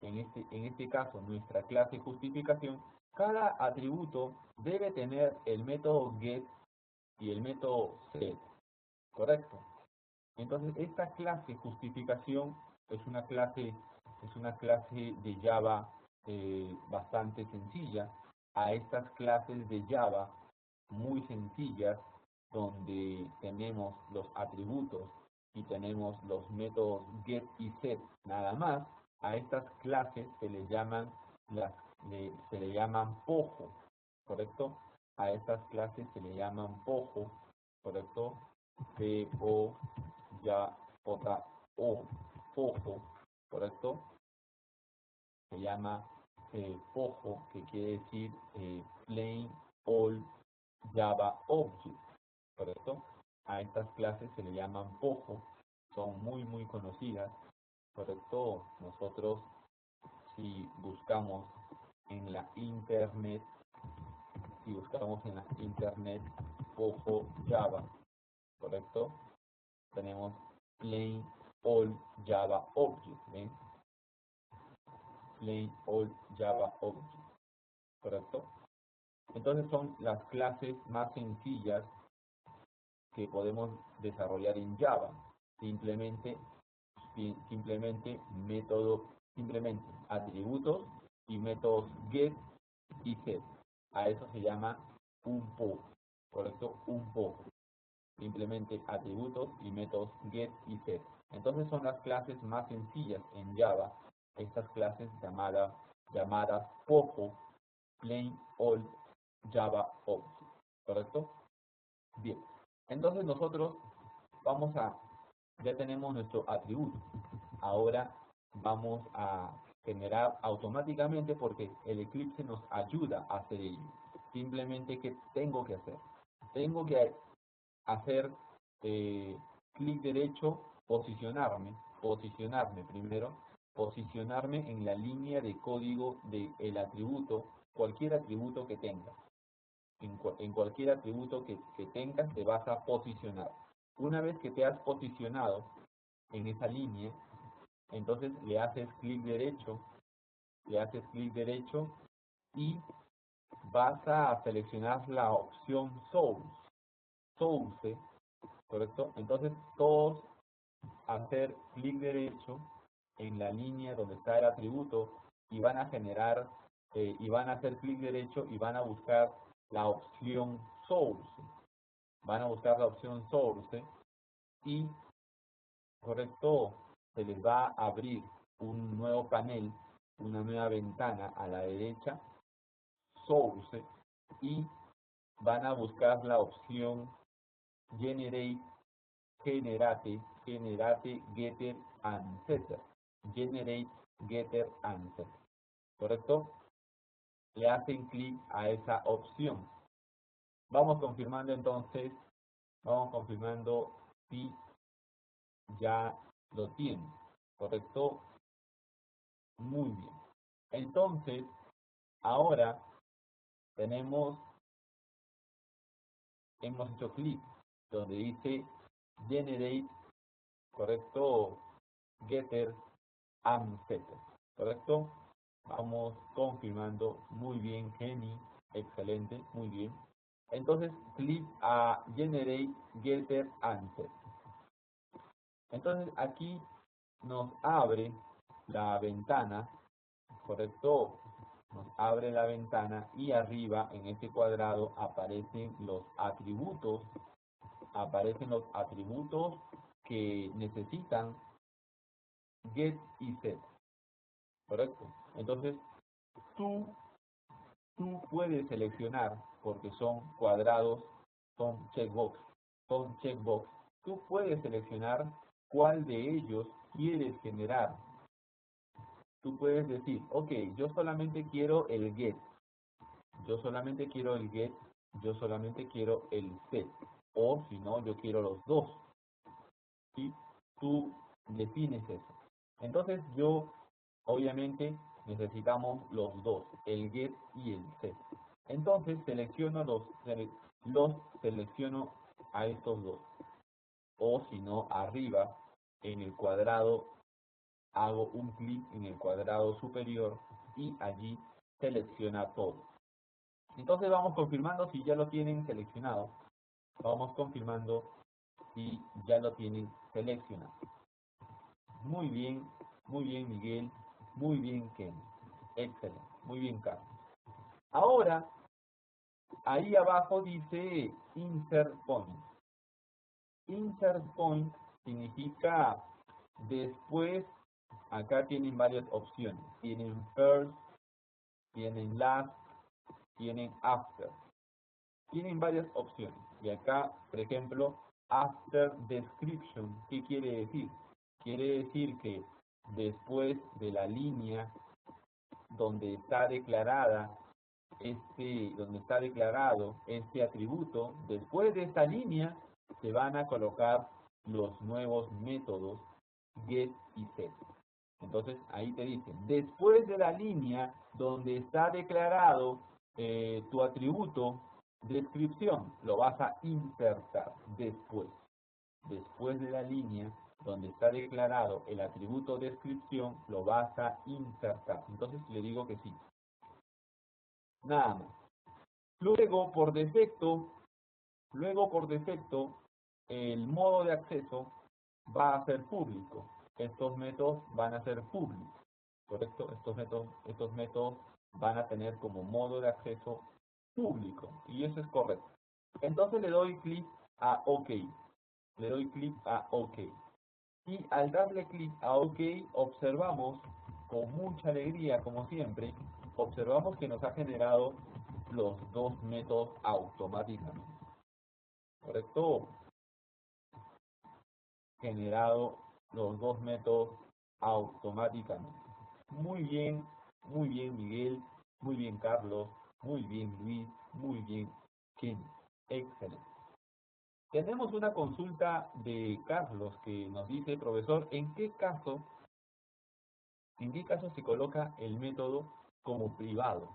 en este caso nuestra clase justificación, cada atributo debe tener el método get y el método set, ¿correcto? Entonces esta clase justificación es una clase de Java bastante sencilla. A estas clases de Java muy sencillas, donde tenemos los atributos y tenemos los métodos get y set nada más, a estas clases se les llaman se le llaman POJO, ¿correcto? A estas clases se le llaman POJO, ¿correcto? P-O, ya, J-O, POJO, ¿correcto? Se llama POJO, que quiere decir Plain Old Java Object, ¿correcto? A estas clases se le llaman POJO, son muy conocidas, ¿correcto? Nosotros, si buscamos en la internet, POJO Java, ¿correcto? Tenemos Plain Old Java Object, ¿ven? Plain Old Java Object, ¿correcto? Entonces son las clases más sencillas que podemos desarrollar en Java. Simplemente atributos y métodos get y set. A eso se llama un POJO, ¿correcto? Un POJO. Simplemente atributos y métodos get y set. Entonces son las clases más sencillas en Java. Estas clases llamadas POJO, Plain Old Java Object, ¿correcto? Bien, entonces nosotros ya tenemos nuestro atributo. Ahora vamos a generar automáticamente porque el Eclipse nos ayuda a hacer ello. Simplemente, ¿qué tengo que hacer? Tengo que hacer clic derecho, posicionarme primero, posicionarme en la línea de código del atributo, cualquier atributo que tenga. En cualquier atributo que tengas te vas a posicionar. Una vez que te has posicionado en esa línea, entonces le haces clic derecho y vas a seleccionar la opción source, ¿correcto? Entonces todos hacer clic derecho en la línea donde está el atributo y van a generar y van a hacer clic derecho y van a buscar la opción source. Van a buscar la opción source y, correcto, se les va a abrir un nuevo panel, una nueva ventana a la derecha, source, y van a buscar la opción generate, generate, getter and setter. Generate, getter and setter. ¿Correcto? Le hacen clic a esa opción. Vamos confirmando entonces, vamos confirmando si ya lo tiene. ¿Correcto? Muy bien. Entonces, ahora hemos hecho clic donde dice generate, correcto, getter and setter, correcto. Vamos confirmando. Muy bien, Jenny, excelente, muy bien. Entonces clic a generate, getter and setter. Entonces aquí nos abre la ventana, correcto, nos abre la ventana y arriba en este cuadrado aparecen los atributos que necesitan get y set, correcto. Entonces tú puedes seleccionar, porque son cuadrados, son checkbox, tú puedes seleccionar cuál de ellos quieres generar. Tú puedes decir, ok, yo solamente quiero el get, yo solamente quiero el get, yo solamente quiero el set, o si no, yo quiero los dos. ¿Sí? Tú defines eso. Entonces obviamente, necesitamos los dos, el get y el set. Entonces selecciono selecciono a estos dos. O si no, arriba, en el cuadrado, hago un clic en el cuadrado superior y allí selecciona todo. Entonces vamos confirmando si ya lo tienen seleccionado. Vamos confirmando si ya lo tienen seleccionado. Muy bien Miguel, muy bien Ken, excelente, muy bien Carlos. Ahora, ahí abajo dice Insert Point. Insert Point significa después, acá tienen varias opciones. Tienen First, tienen Last, tienen After. Tienen varias opciones. Y acá, por ejemplo, After Description, ¿qué quiere decir? Quiere decir que después de la línea donde está declarado este atributo, después de esta línea se van a colocar los nuevos métodos get y set. Entonces ahí te dice, después de la línea donde está declarado tu atributo descripción, lo vas a insertar después de la línea donde está declarado el atributo descripción, lo vas a insertar. Entonces le digo que sí. Nada más. Luego, por defecto, el modo de acceso va a ser público. Estos métodos van a ser públicos, ¿correcto? Estos métodos van a tener como modo de acceso público, y eso es correcto. Entonces le doy clic a OK. Le doy clic a OK. Y al darle clic a OK, observamos con mucha alegría, como siempre, observamos que nos ha generado los dos métodos automáticamente. ¿Correcto? Generado los dos métodos automáticamente. Muy bien Miguel, muy bien Carlos, muy bien Luis, muy bien Kenny. Excelente. Tenemos una consulta de Carlos que nos dice, profesor, ¿en qué caso se coloca el método como privado?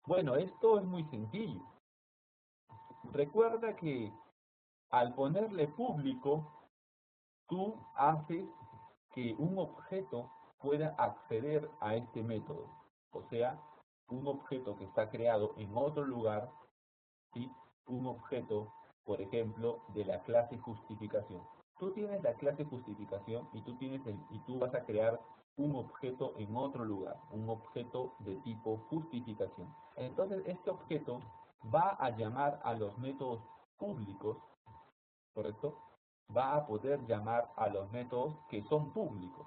Bueno, esto es muy sencillo. Recuerda que al ponerle público, tú haces que un objeto pueda acceder a este método. O sea, un objeto que está creado en otro lugar, ¿sí? Un objeto, por ejemplo, de la clase justificación. Tú tienes la clase justificación y tú vas a crear un objeto en otro lugar, un objeto de tipo justificación. Entonces, este objeto va a llamar a los métodos públicos, ¿correcto? Va a poder llamar a los métodos que son públicos,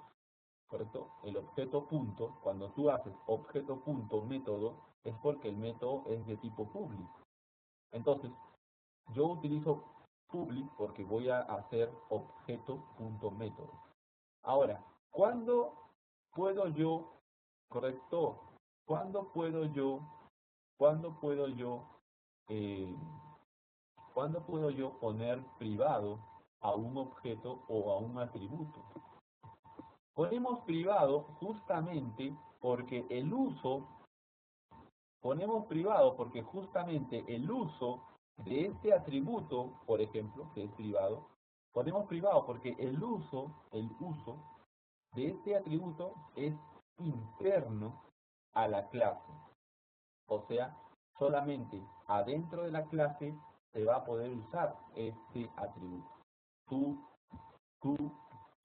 ¿correcto? El objeto punto, cuando tú haces objeto punto método, es porque el método es de tipo público. Entonces, yo utilizo public porque voy a hacer objeto.método. Ahora, ¿cuándo puedo yo, correcto? ¿Cuándo puedo yo, eh, ¿cuándo puedo yo poner privado a un objeto o a un atributo? Ponemos privado justamente porque el uso, ponemos privado porque justamente el uso de este atributo, por ejemplo, que es privado, ponemos privado porque el uso de este atributo es interno a la clase. O sea, solamente adentro de la clase se va a poder usar este atributo. Tú,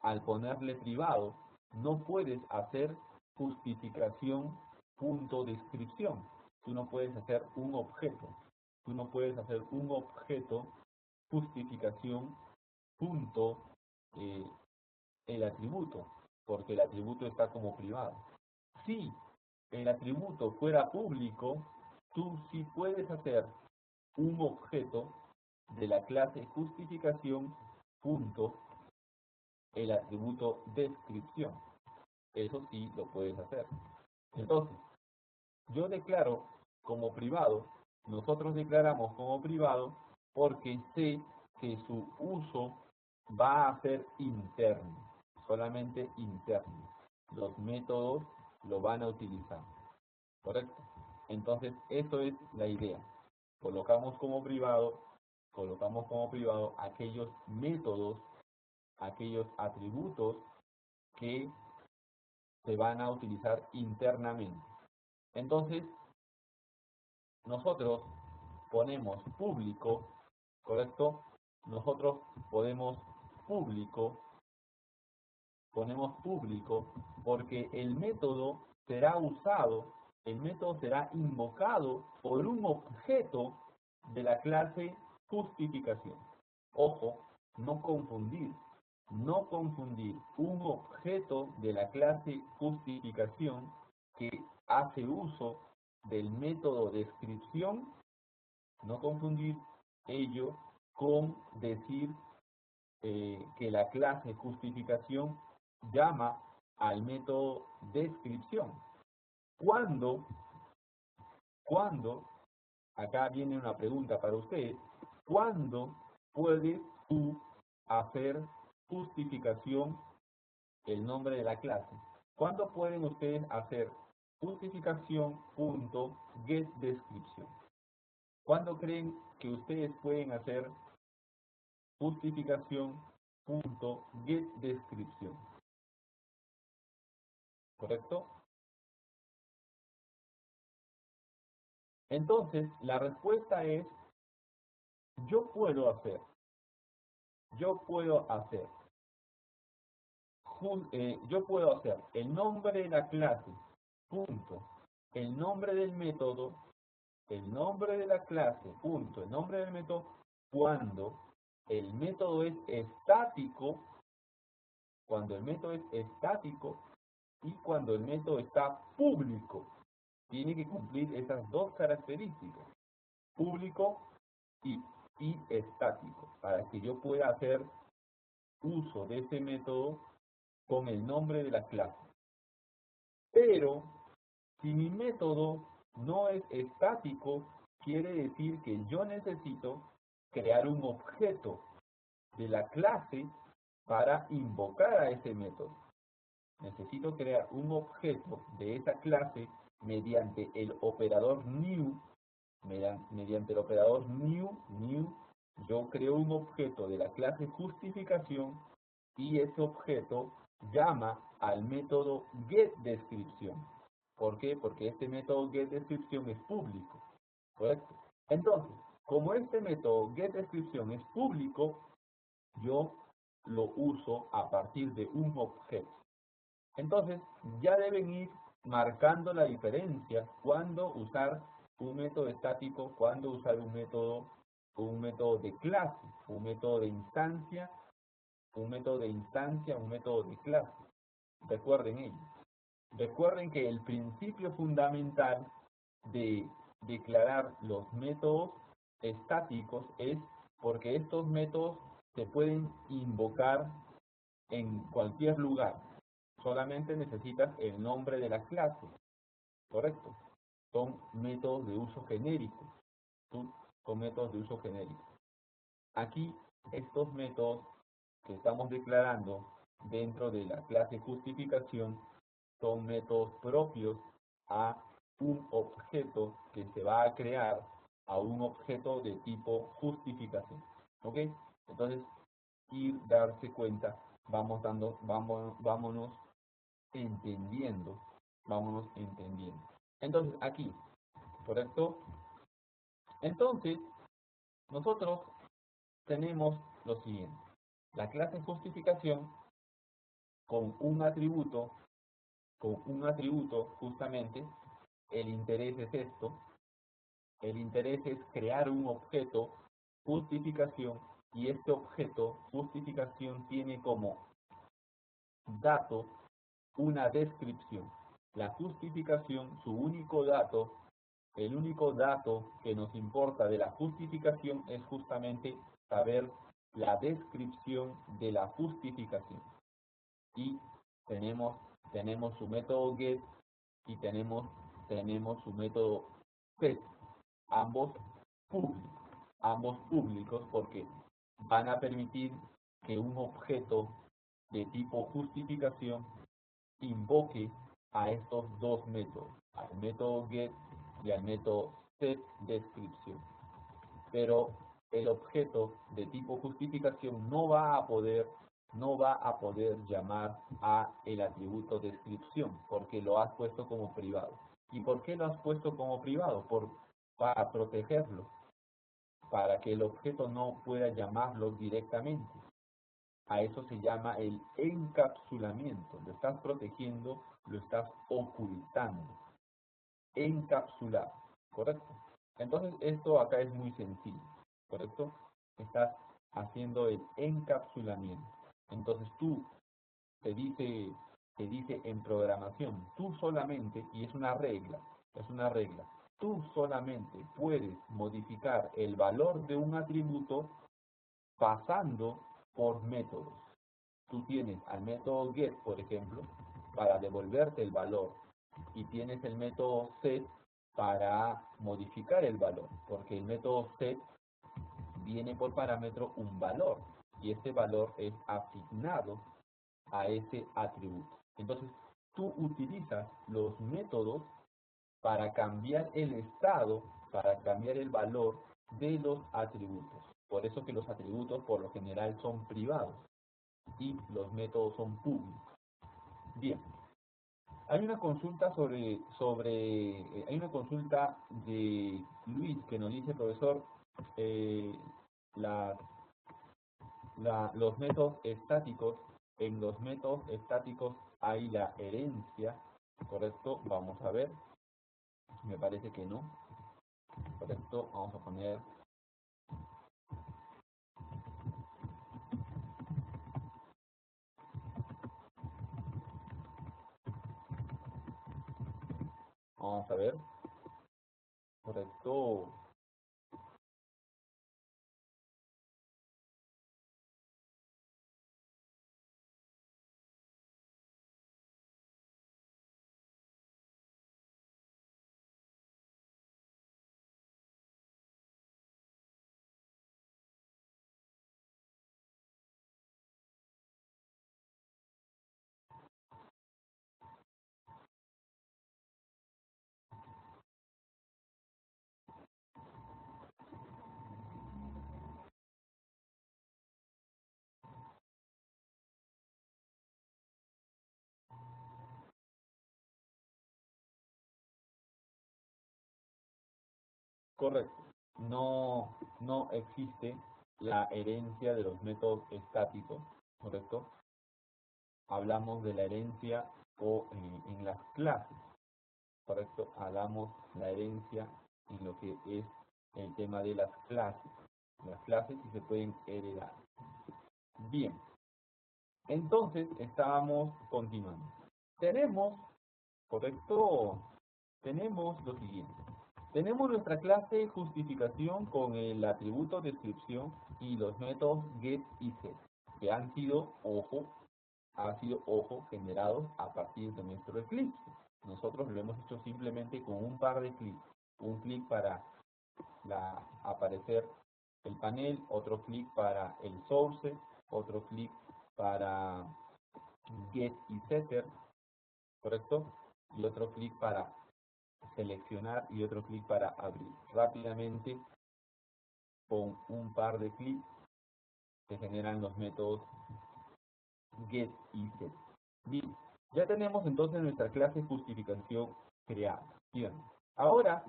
al ponerle privado, no puedes hacer justificación punto descripción. Tú no puedes hacer un objeto. Tú no puedes hacer un objeto justificación punto el atributo, porque el atributo está como privado. Si el atributo fuera público, tú sí puedes hacer un objeto de la clase justificación punto el atributo descripción. Eso sí lo puedes hacer. Entonces, yo declaro como privado, nosotros declaramos como privado porque sé que su uso va a ser interno, solamente interno. Los métodos lo van a utilizar, ¿correcto? Entonces, eso es la idea. Colocamos como privado aquellos métodos, aquellos atributos que se van a utilizar internamente. Entonces, nosotros ponemos público, ¿correcto? Nosotros ponemos público porque el método será usado, el método será invocado por un objeto de la clase justificación. Ojo, no confundir un objeto de la clase justificación que hace uso del método descripción, no confundir ello con decir que la clase justificación llama al método descripción. ¿Cuándo, acá viene una pregunta para ustedes, ¿cuándo puedes tú hacer justificación el nombre de la clase? ¿Cuándo pueden ustedes hacer justificación punto get descripción? ¿Cuándo creen que ustedes pueden hacer justificación punto get descripción? ¿Correcto? Entonces, la respuesta es, yo puedo hacer, yo puedo hacer el nombre de la clase, punto, el nombre del método, el nombre de la clase, punto, el nombre del método, cuando el método es estático, y cuando el método está público. Tiene que cumplir esas dos características, público y estático, para que yo pueda hacer uso de ese método con el nombre de la clase. Pero, si mi método no es estático, quiere decir que yo necesito crear un objeto de la clase para invocar a ese método. Necesito crear un objeto de esa clase mediante el operador new. Mediante el operador new, yo creo un objeto de la clase justificación y ese objeto llama al método getDescription. ¿Por qué? Porque este método getDescription es público, ¿correcto? Entonces, como este método getDescription es público, yo lo uso a partir de un objeto. Entonces, ya deben ir marcando la diferencia cuando usar un método estático, cuando usar un método de clase, un método de instancia, un método de clase. Recuerden ello. Recuerden que el principio fundamental de declarar los métodos estáticos es porque estos métodos se pueden invocar en cualquier lugar. Solamente necesitas el nombre de la clase, ¿correcto? Son métodos de uso genérico. Son métodos de uso genérico. Aquí, estos métodos que estamos declarando dentro de la clase justificación son métodos propios a un objeto que se va a crear, a un objeto de tipo justificación. ¿Ok? Entonces, darse cuenta, vámonos entendiendo, Entonces, aquí, ¿correcto? Entonces, nosotros tenemos lo siguiente. La clase justificación con un atributo, justamente, el interés es esto. El interés es crear un objeto justificación y este objeto justificación tiene como dato una descripción. La justificación, su único dato, el único dato que nos importa de la justificación es justamente saber la descripción de la justificación. Y tenemos su método get y tenemos su método set, ambos públicos porque van a permitir que un objeto de tipo justificación invoque a estos dos métodos, al método get y al método set descripción. Pero el objeto de tipo justificación no va a poder llamar a el atributo descripción porque lo has puesto como privado. ¿Y por qué lo has puesto como privado? Para protegerlo, para que el objeto no pueda llamarlo directamente. A eso se llama el encapsulamiento. Lo estás protegiendo, lo estás ocultando. Encapsular, ¿correcto? Entonces esto acá es muy sencillo, ¿correcto? Estás haciendo el encapsulamiento. Entonces te dice en programación, tú solamente, y es una regla, tú solamente puedes modificar el valor de un atributo pasando por métodos. Tú tienes al método get, por ejemplo, para devolverte el valor, y tienes el método set para modificar el valor, porque el método set viene por parámetro un valor, y este valor es asignado a ese atributo. Entonces, tú utilizas los métodos para cambiar el estado, para cambiar el valor de los atributos. Por eso que los atributos por lo general son privados y los métodos son públicos. Bien, hay una consulta hay una consulta de Luis que nos dice, profesor, la, los métodos estáticos, en los métodos estáticos hay la herencia, ¿correcto? Vamos a ver, me parece que no, ¿correcto? Vamos a poner, vamos a ver, ¿correcto? Correcto. No existe la herencia de los métodos estáticos, ¿correcto? Hablamos de la herencia en las clases, ¿correcto? Hablamos la herencia en lo que es el tema de las clases. Las clases sí se pueden heredar. Bien, entonces estábamos continuando. Tenemos, ¿correcto? Tenemos lo siguiente. Tenemos nuestra clase justificación con el atributo descripción y los métodos get y set, que han sido, ojo, generados a partir de nuestro Eclipse. Nosotros lo hemos hecho simplemente con un par de clics. Un clic para aparecer el panel, otro clic para el source, otro clic para get y setter, ¿correcto? Y otro clic para seleccionar y otro clic para abrir. Rápidamente, con un par de clics, se generan los métodos get y set. Bien, ya tenemos entonces nuestra clase justificación creada. Bien, ahora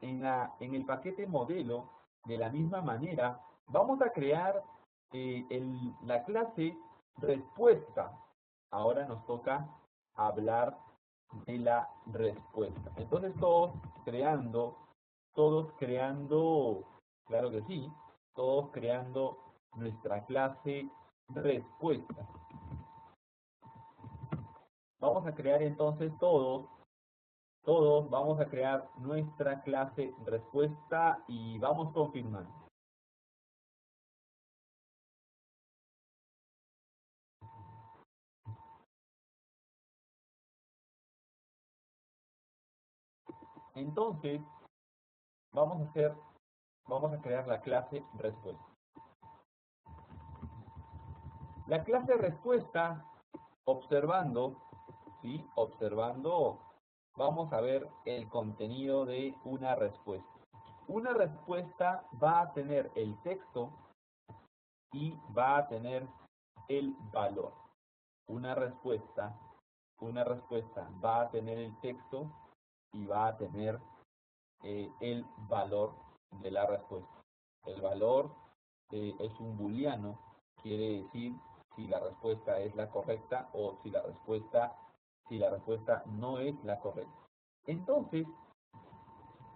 en el paquete modelo, de la misma manera, vamos a crear la clase respuesta. Ahora nos toca hablar de la respuesta. Entonces todos creando, claro que sí, todos creando nuestra clase respuesta. Vamos a crear entonces todos vamos a crear nuestra clase respuesta y vamos confirmando. Entonces, vamos a crear la clase respuesta. La clase respuesta, observando, ¿sí? Observando, vamos a ver el contenido de una respuesta. Una respuesta va a tener el texto y va a tener el valor. Una respuesta va a tener el texto y va a tener el valor de la respuesta. El valor es un booleano, quiere decir si la respuesta es la correcta o si la respuesta no es la correcta. Entonces,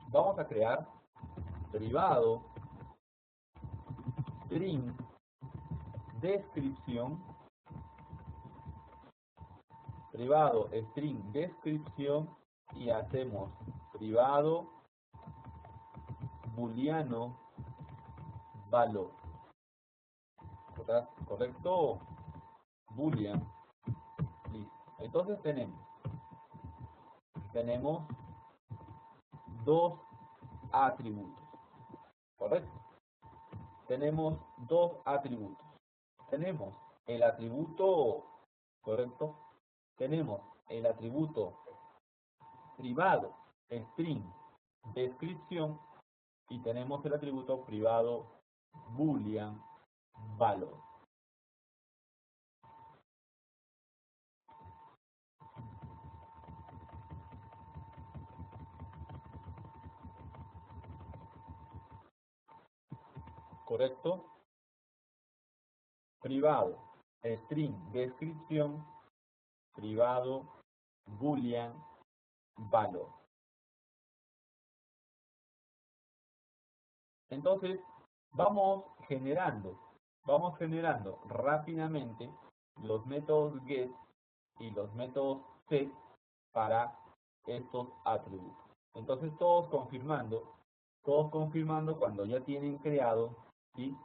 vamos a crear privado string descripción, privado string descripción y hacemos privado booleano valor. ¿Correcto? Boolean. Listo. Entonces tenemos dos atributos. ¿Correcto? Tenemos dos atributos. Tenemos el atributo, ¿correcto? Tenemos el atributo privado string descripción y tenemos el atributo privado boolean valor. ¿Correcto? Privado string descripción, privado boolean valor. Entonces, vamos generando rápidamente los métodos get y los métodos set para estos atributos. Entonces, todos confirmando cuando ya tienen creado, ¿sí?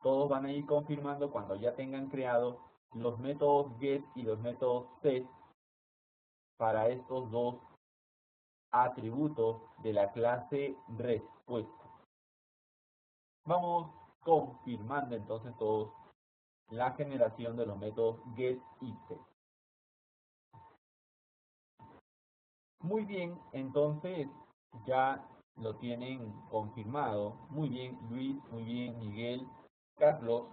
Todos van a ir confirmando cuando ya tengan creado los métodos get y los métodos set para estos dos atributos de la clase respuesta. Vamos confirmando entonces todos la generación de los métodos get y set. Muy bien, entonces ya lo tienen confirmado. Muy bien, Luis, muy bien, Miguel, Carlos,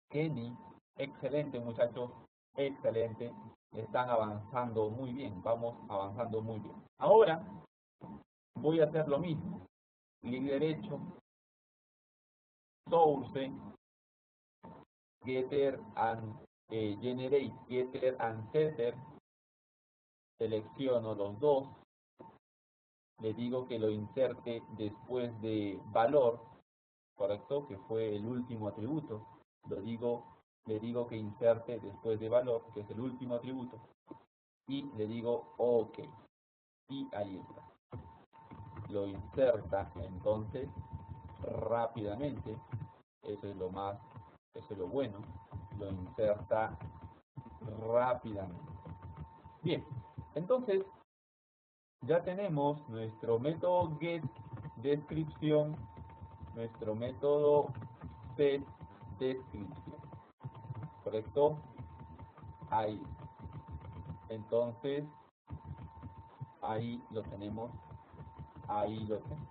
Kenny, excelente muchachos, excelente. Están avanzando muy bien, vamos avanzando muy bien. Ahora voy a hacer lo mismo. Clic derecho, source, getter and generate, getter and setter. Selecciono los dos. Le digo que lo inserte después de valor, ¿correcto? Que fue el último atributo. Le digo que inserte después de valor, que es el último atributo. Y le digo OK. Y ahí está. lo inserta entonces rápidamente. Eso es eso es lo bueno, lo inserta rápidamente. Bien, entonces ya tenemos nuestro método getDescripción, nuestro método setDescripción, ¿correcto? Ahí. Entonces, ahí lo tenemos, ahí lo tenemos.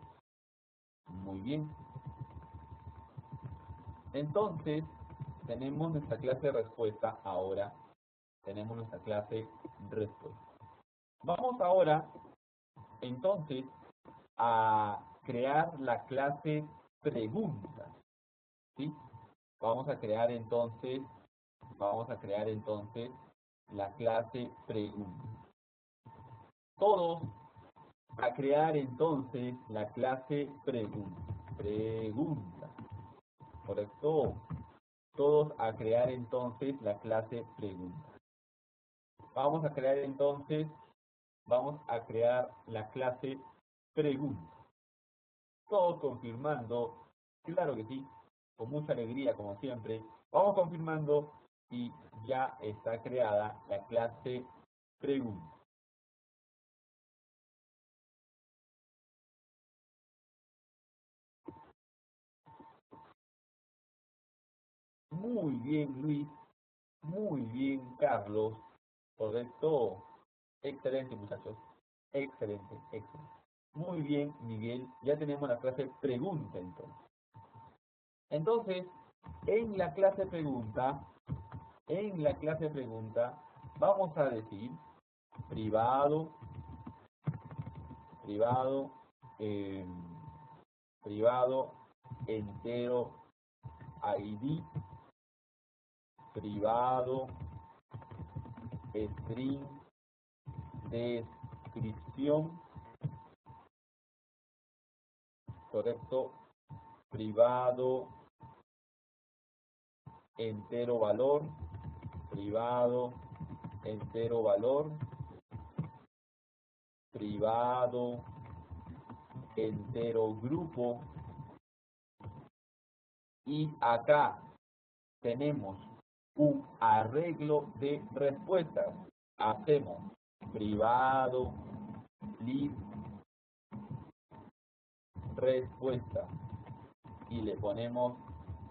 Muy bien. Entonces, tenemos nuestra clase de respuesta ahora. Tenemos nuestra clase respuesta. Vamos ahora, entonces, a crear la clase pregunta. ¿Sí? Vamos a crear entonces la clase pregunta. Todos a crear entonces la clase pregunta. Pregunta. ¿Correcto? Todos a crear entonces la clase pregunta. Vamos a crear la clase pregunta. Todos confirmando, claro que sí, con mucha alegría como siempre. Vamos confirmando y ya está creada la clase pregunta. Muy bien, Luis. Muy bien, Carlos. Correcto. Excelente, muchachos. Excelente, excelente. Muy bien, Miguel. Ya tenemos la clase pregunta entonces. Entonces, en la clase pregunta, vamos a decir privado, eh, privado, entero, ID, privado, string, descripción, correcto, privado, entero valor, privado, entero valor, privado, entero grupo, y acá tenemos un arreglo de respuestas. Hacemos privado, list, respuesta, y le ponemos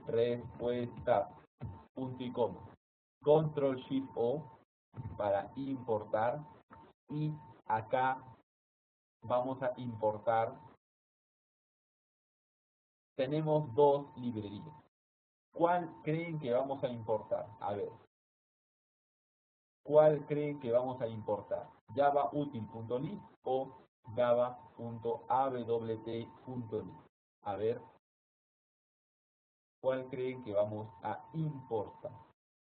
respuesta, punto y coma. Control Shift O para importar, y acá vamos a importar. Tenemos dos librerías. ¿Cuál creen que vamos a importar? A ver. ¿Cuál creen que vamos a importar? JavaUtil.list o java.awt.list. A ver. ¿Cuál creen que vamos a importar?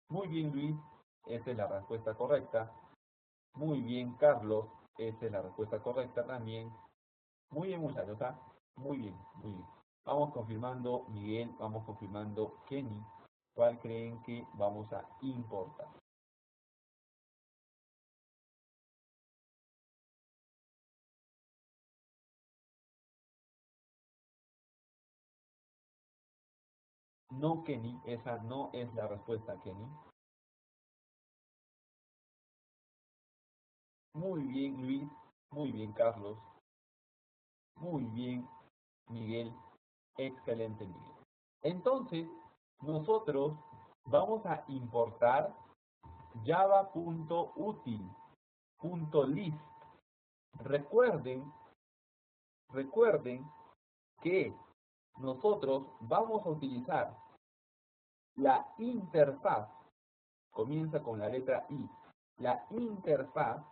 Muy bien, Luis. Esa es la respuesta correcta. Muy bien, Carlos. Esa es la respuesta correcta también. Muy bien, muchachos. Muy bien, muy bien. Vamos confirmando, Miguel. Vamos confirmando, Kenny. ¿Cuál creen que vamos a importar? No, Kenny. Esa no es la respuesta, Kenny. Muy bien, Luis. Muy bien, Carlos. Muy bien, Miguel. Excelente, Miguel. Entonces, nosotros vamos a importar java.util.list. Recuerden que nosotros vamos a utilizar la interfaz, comienza con la letra I, la interfaz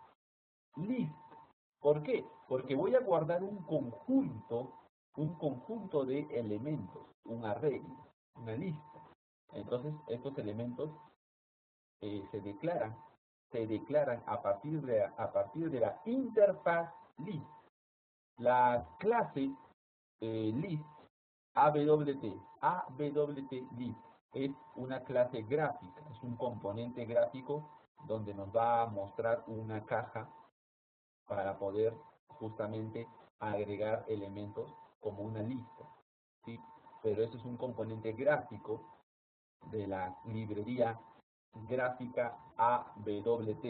list. ¿Por qué? Porque voy a guardar un conjunto de elementos, un array, una lista. Entonces, estos elementos se declaran a partir de la interfaz list. La clase list, AWT list, es una clase gráfica, es un componente gráfico donde nos va a mostrar una caja para poder justamente agregar elementos como una lista, ¿sí? Pero eso es un componente gráfico de la librería gráfica AWT.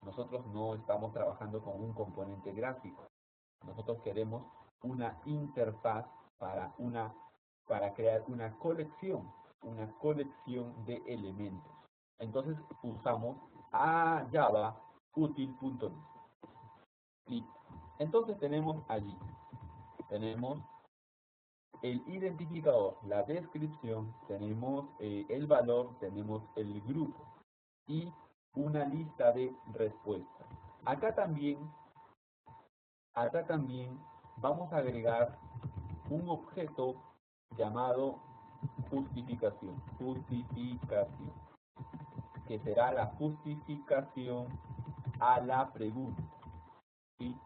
Nosotros no estamos trabajando con un componente gráfico. Nosotros queremos una interfaz para crear una colección de elementos. Entonces usamos a Java util.list. Entonces tenemos allí, tenemos el identificador, la descripción, tenemos el valor, tenemos el grupo y una lista de respuestas. Acá también vamos a agregar un objeto llamado justificación, que será la justificación a la pregunta, ¿sí?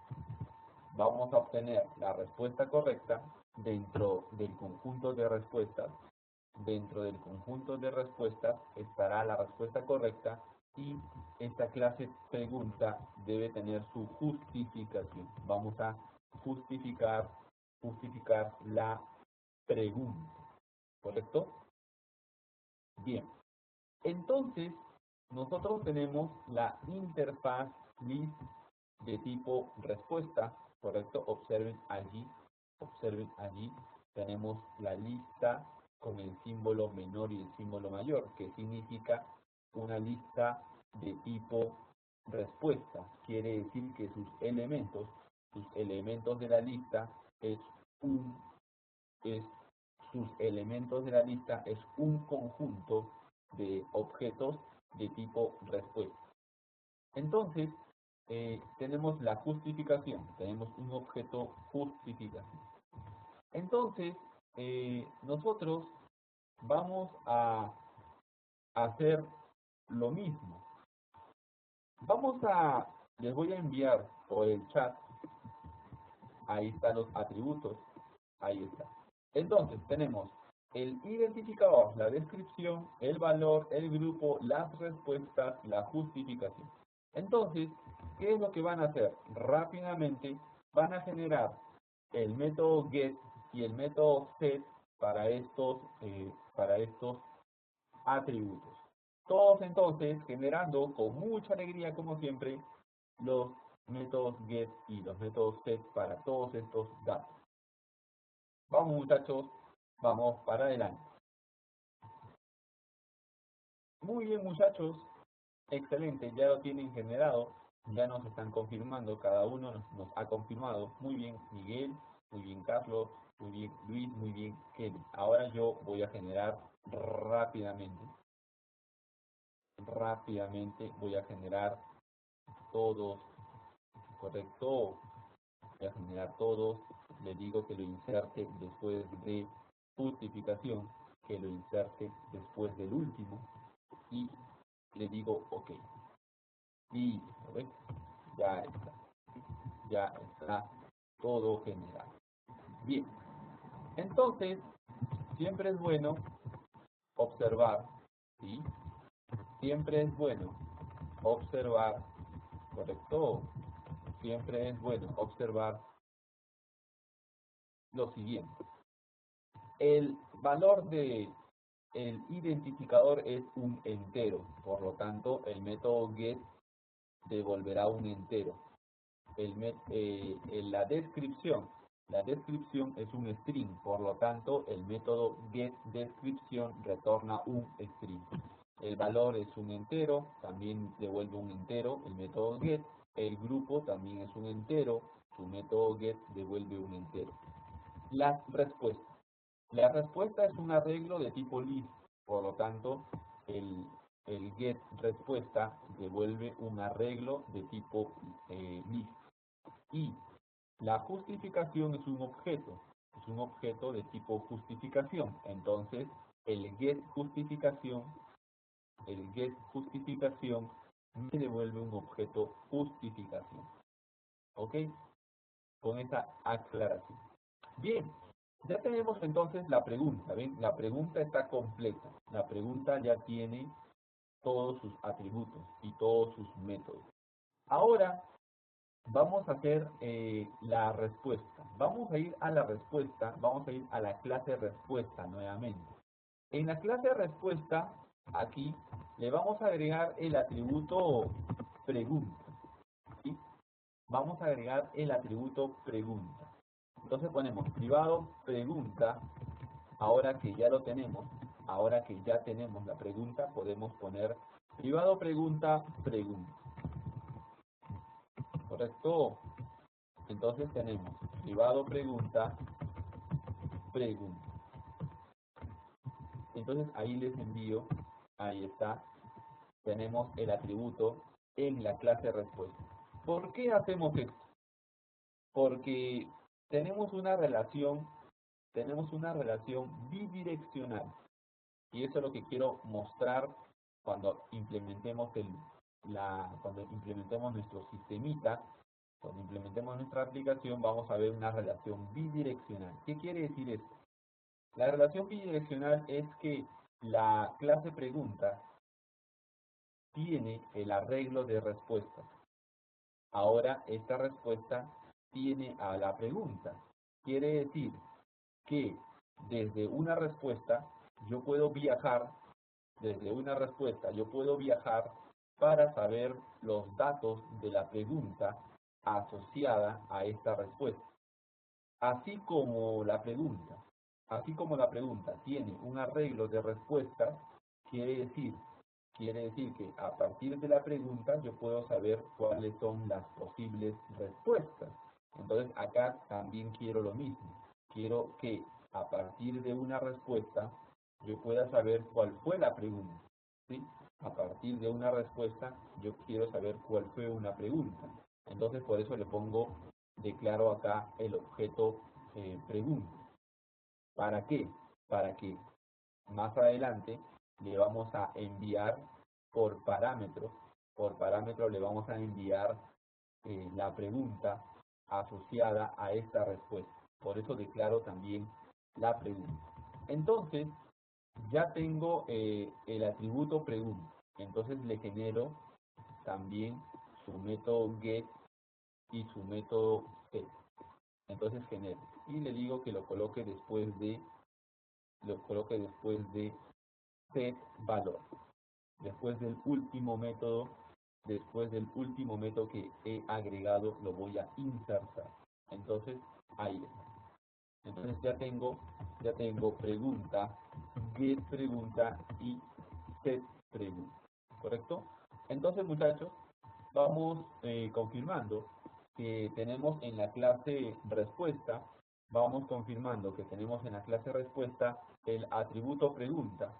Vamos a obtener la respuesta correcta dentro del conjunto de respuestas. Dentro del conjunto de respuestas estará la respuesta correcta y esta clase pregunta debe tener su justificación. Vamos a justificar la pregunta, ¿correcto? Bien, entonces nosotros tenemos la interfaz list de tipo respuesta, ¿correcto? Observen allí, tenemos la lista con el símbolo menor y el símbolo mayor, que significa una lista de tipo respuesta. Quiere decir que sus elementos de la lista sus elementos de la lista es un conjunto de objetos de tipo respuesta. Entonces, tenemos la justificación, tenemos un objeto justificación. Entonces, nosotros vamos a hacer lo mismo. Les voy a enviar por el chat, ahí están los atributos, ahí está. Entonces, tenemos el identificador, la descripción, el valor, el grupo, las respuestas, la justificación. Entonces, ¿qué es lo que van a hacer? Rápidamente van a generar el método get y el método set para estos atributos. Todos entonces generando con mucha alegría, como siempre, los métodos get y los métodos set para todos estos datos. Vamos, muchachos, vamos para adelante. Muy bien, muchachos, excelente, ya lo tienen generado, ya nos están confirmando, cada uno nos ha confirmado. Muy bien, Miguel, muy bien, Carlos, muy bien, Luis, muy bien, Kelly. Ahora yo voy a generar rápidamente voy a generar todos, correcto, voy a generar todos, le digo que lo inserte después de justificación, que lo inserte después del último y le digo OK. Y ¿ves? Ya está todo generado. Bien, entonces siempre es bueno observar, ¿sí? Siempre es bueno observar, correcto, siempre es bueno observar lo siguiente. El valor de el identificador es un entero, por lo tanto el método get devolverá un entero. La descripción es un string, por lo tanto el método getDescription retorna un string. El valor es un entero, también devuelve un entero el método get. El grupo también es un entero, su método get devuelve un entero. Las respuestas. La respuesta es un arreglo de tipo list, por lo tanto el get respuesta devuelve un arreglo de tipo list. Y la justificación es un objeto de tipo justificación. Entonces el get justificación me devuelve un objeto justificación. ¿Ok? Con esa aclaración. Bien, ya tenemos entonces la pregunta, ¿ven? La pregunta está completa. La pregunta ya tiene todos sus atributos y todos sus métodos. Ahora vamos a hacer la respuesta. vamos a ir a la respuesta, vamos a ir a la clase respuesta nuevamente. En la clase respuesta, aquí, le vamos a agregar el atributo pregunta, ¿sí? Vamos a agregar el atributo pregunta. Entonces ponemos privado pregunta, ahora que ya lo tenemos, ahora que ya tenemos la pregunta, podemos poner privado pregunta, pregunta. ¿Correcto? Entonces tenemos privado pregunta, pregunta. Entonces ahí les envío, ahí está, tenemos el atributo en la clase respuesta. ¿Por qué hacemos esto? Porque tenemos una relación bidireccional. Y eso es lo que quiero mostrar cuando implementemos cuando implementemos nuestro sistemita, cuando implementemos nuestra aplicación, vamos a ver una relación bidireccional. ¿Qué quiere decir esto? La relación bidireccional es que la clase pregunta tiene el arreglo de respuestas. Ahora esta respuesta tiene a la pregunta. Quiere decir que desde una respuesta yo puedo viajar, para saber los datos de la pregunta asociada a esta respuesta. Así como la pregunta tiene un arreglo de respuestas, quiere decir que a partir de la pregunta yo puedo saber cuáles son las posibles respuestas. Entonces acá también quiero lo mismo. Quiero que a partir de una respuesta yo pueda saber cuál fue la pregunta, ¿sí? A partir de una respuesta yo quiero saber cuál fue una pregunta. Entonces por eso le pongo, declaro acá el objeto pregunta. ¿Para qué? Para que más adelante le vamos a enviar por parámetro le vamos a enviar la pregunta asociada a esta respuesta. Por eso declaro también la pregunta. Entonces, ya tengo el atributo pregunta. Entonces le genero también su método get y su método set. Entonces genero. Y le digo que lo coloque después de set valor. Después del último método que he agregado, lo voy a insertar. Entonces, ahí está. Entonces ya tengo pregunta, get pregunta y set pregunta. ¿Correcto? Entonces, muchachos, vamos confirmando que tenemos en la clase respuesta, el atributo pregunta,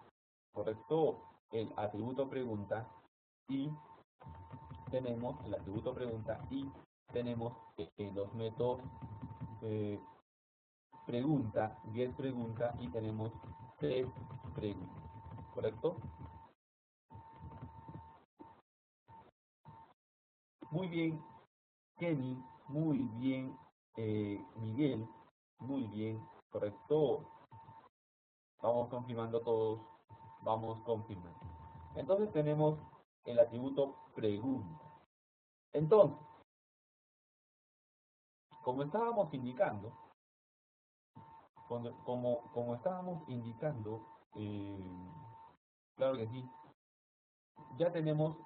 ¿correcto? El atributo pregunta y tenemos el atributo pregunta y tenemos los métodos pregunta, get pregunta y tenemos set pregunta, ¿correcto? Muy bien, Kenny, muy bien, Miguel, muy bien, correcto. Vamos confirmando todos, vamos confirmando. Entonces tenemos el atributo pregunta. Entonces, como estábamos indicando, claro que sí, ya tenemos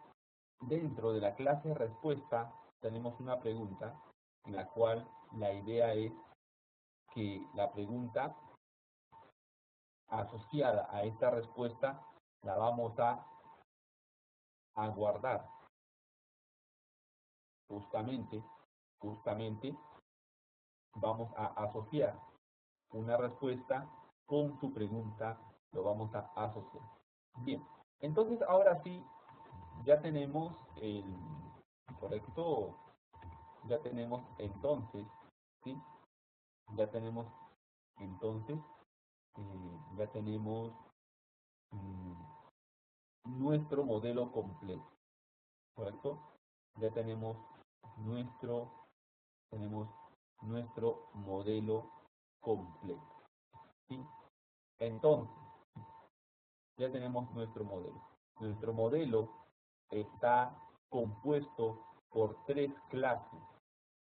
dentro de la clase respuesta, tenemos una pregunta en la cual la idea es que la pregunta asociada a esta respuesta la vamos a guardar. Justamente vamos a asociar una respuesta con su pregunta, lo vamos a asociar. Bien, entonces ahora sí, ya tenemos el correcto, ya tenemos entonces, ¿sí? Ya tenemos entonces, ya tenemos nuestro modelo completo, ¿correcto? Ya tenemos nuestro modelo completo, ¿sí? Entonces, ya tenemos nuestro modelo. Nuestro modelo está compuesto por tres clases.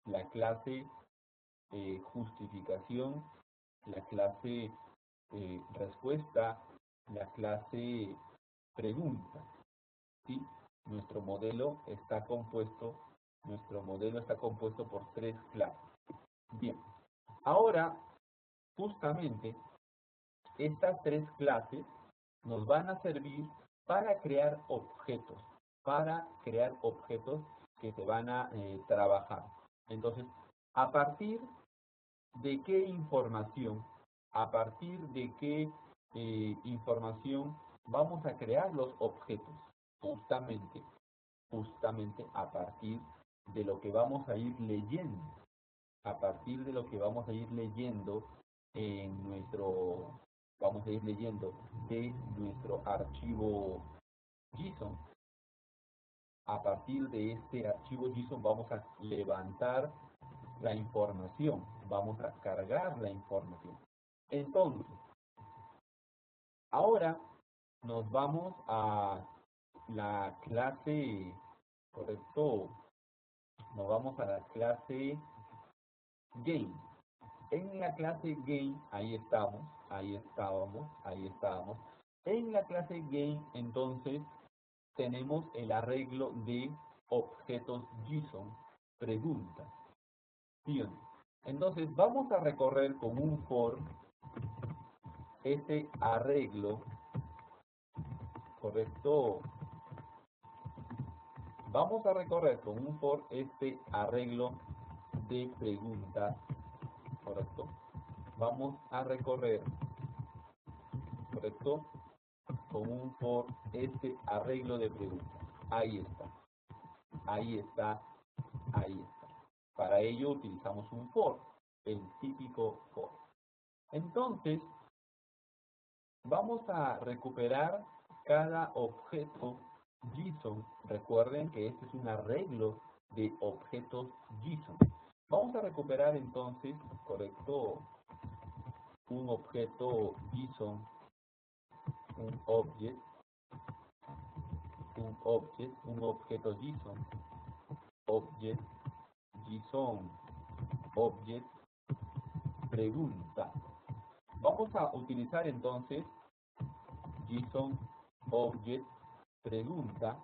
La clase justificación, la clase respuesta, la clase pregunta, ¿sí? Nuestro modelo está compuesto por 3 clases. Bien, ahora justamente estas 3 clases nos van a servir para crear objetos, que se van a trabajar. Entonces, a partir de qué información, información vamos a crear los objetos, justamente a partir de lo que vamos a ir leyendo, en nuestro, vamos a ir leyendo de nuestro archivo JSON. A partir de este archivo JSON vamos a levantar la información, vamos a cargar la información. Entonces, ahora nos vamos a la clase, correcto, nos vamos a la clase Game. En la clase Game, ahí estábamos. En la clase Game, entonces, tenemos el arreglo de objetos JSON, preguntas. Bien. Entonces, vamos a recorrer con un for este arreglo, correcto. Vamos a recorrer con un for este arreglo de preguntas, correcto. Vamos a recorrer, correcto, con un for este arreglo de preguntas. Ahí está. Para ello utilizamos un for, el típico for. Entonces, vamos a recuperar cada objeto JSON. Recuerden que este es un arreglo de objetos JSON. Vamos a recuperar entonces, correcto, un objeto JSON, un objeto JSON, object, pregunta. Vamos a utilizar entonces JSON object pregunta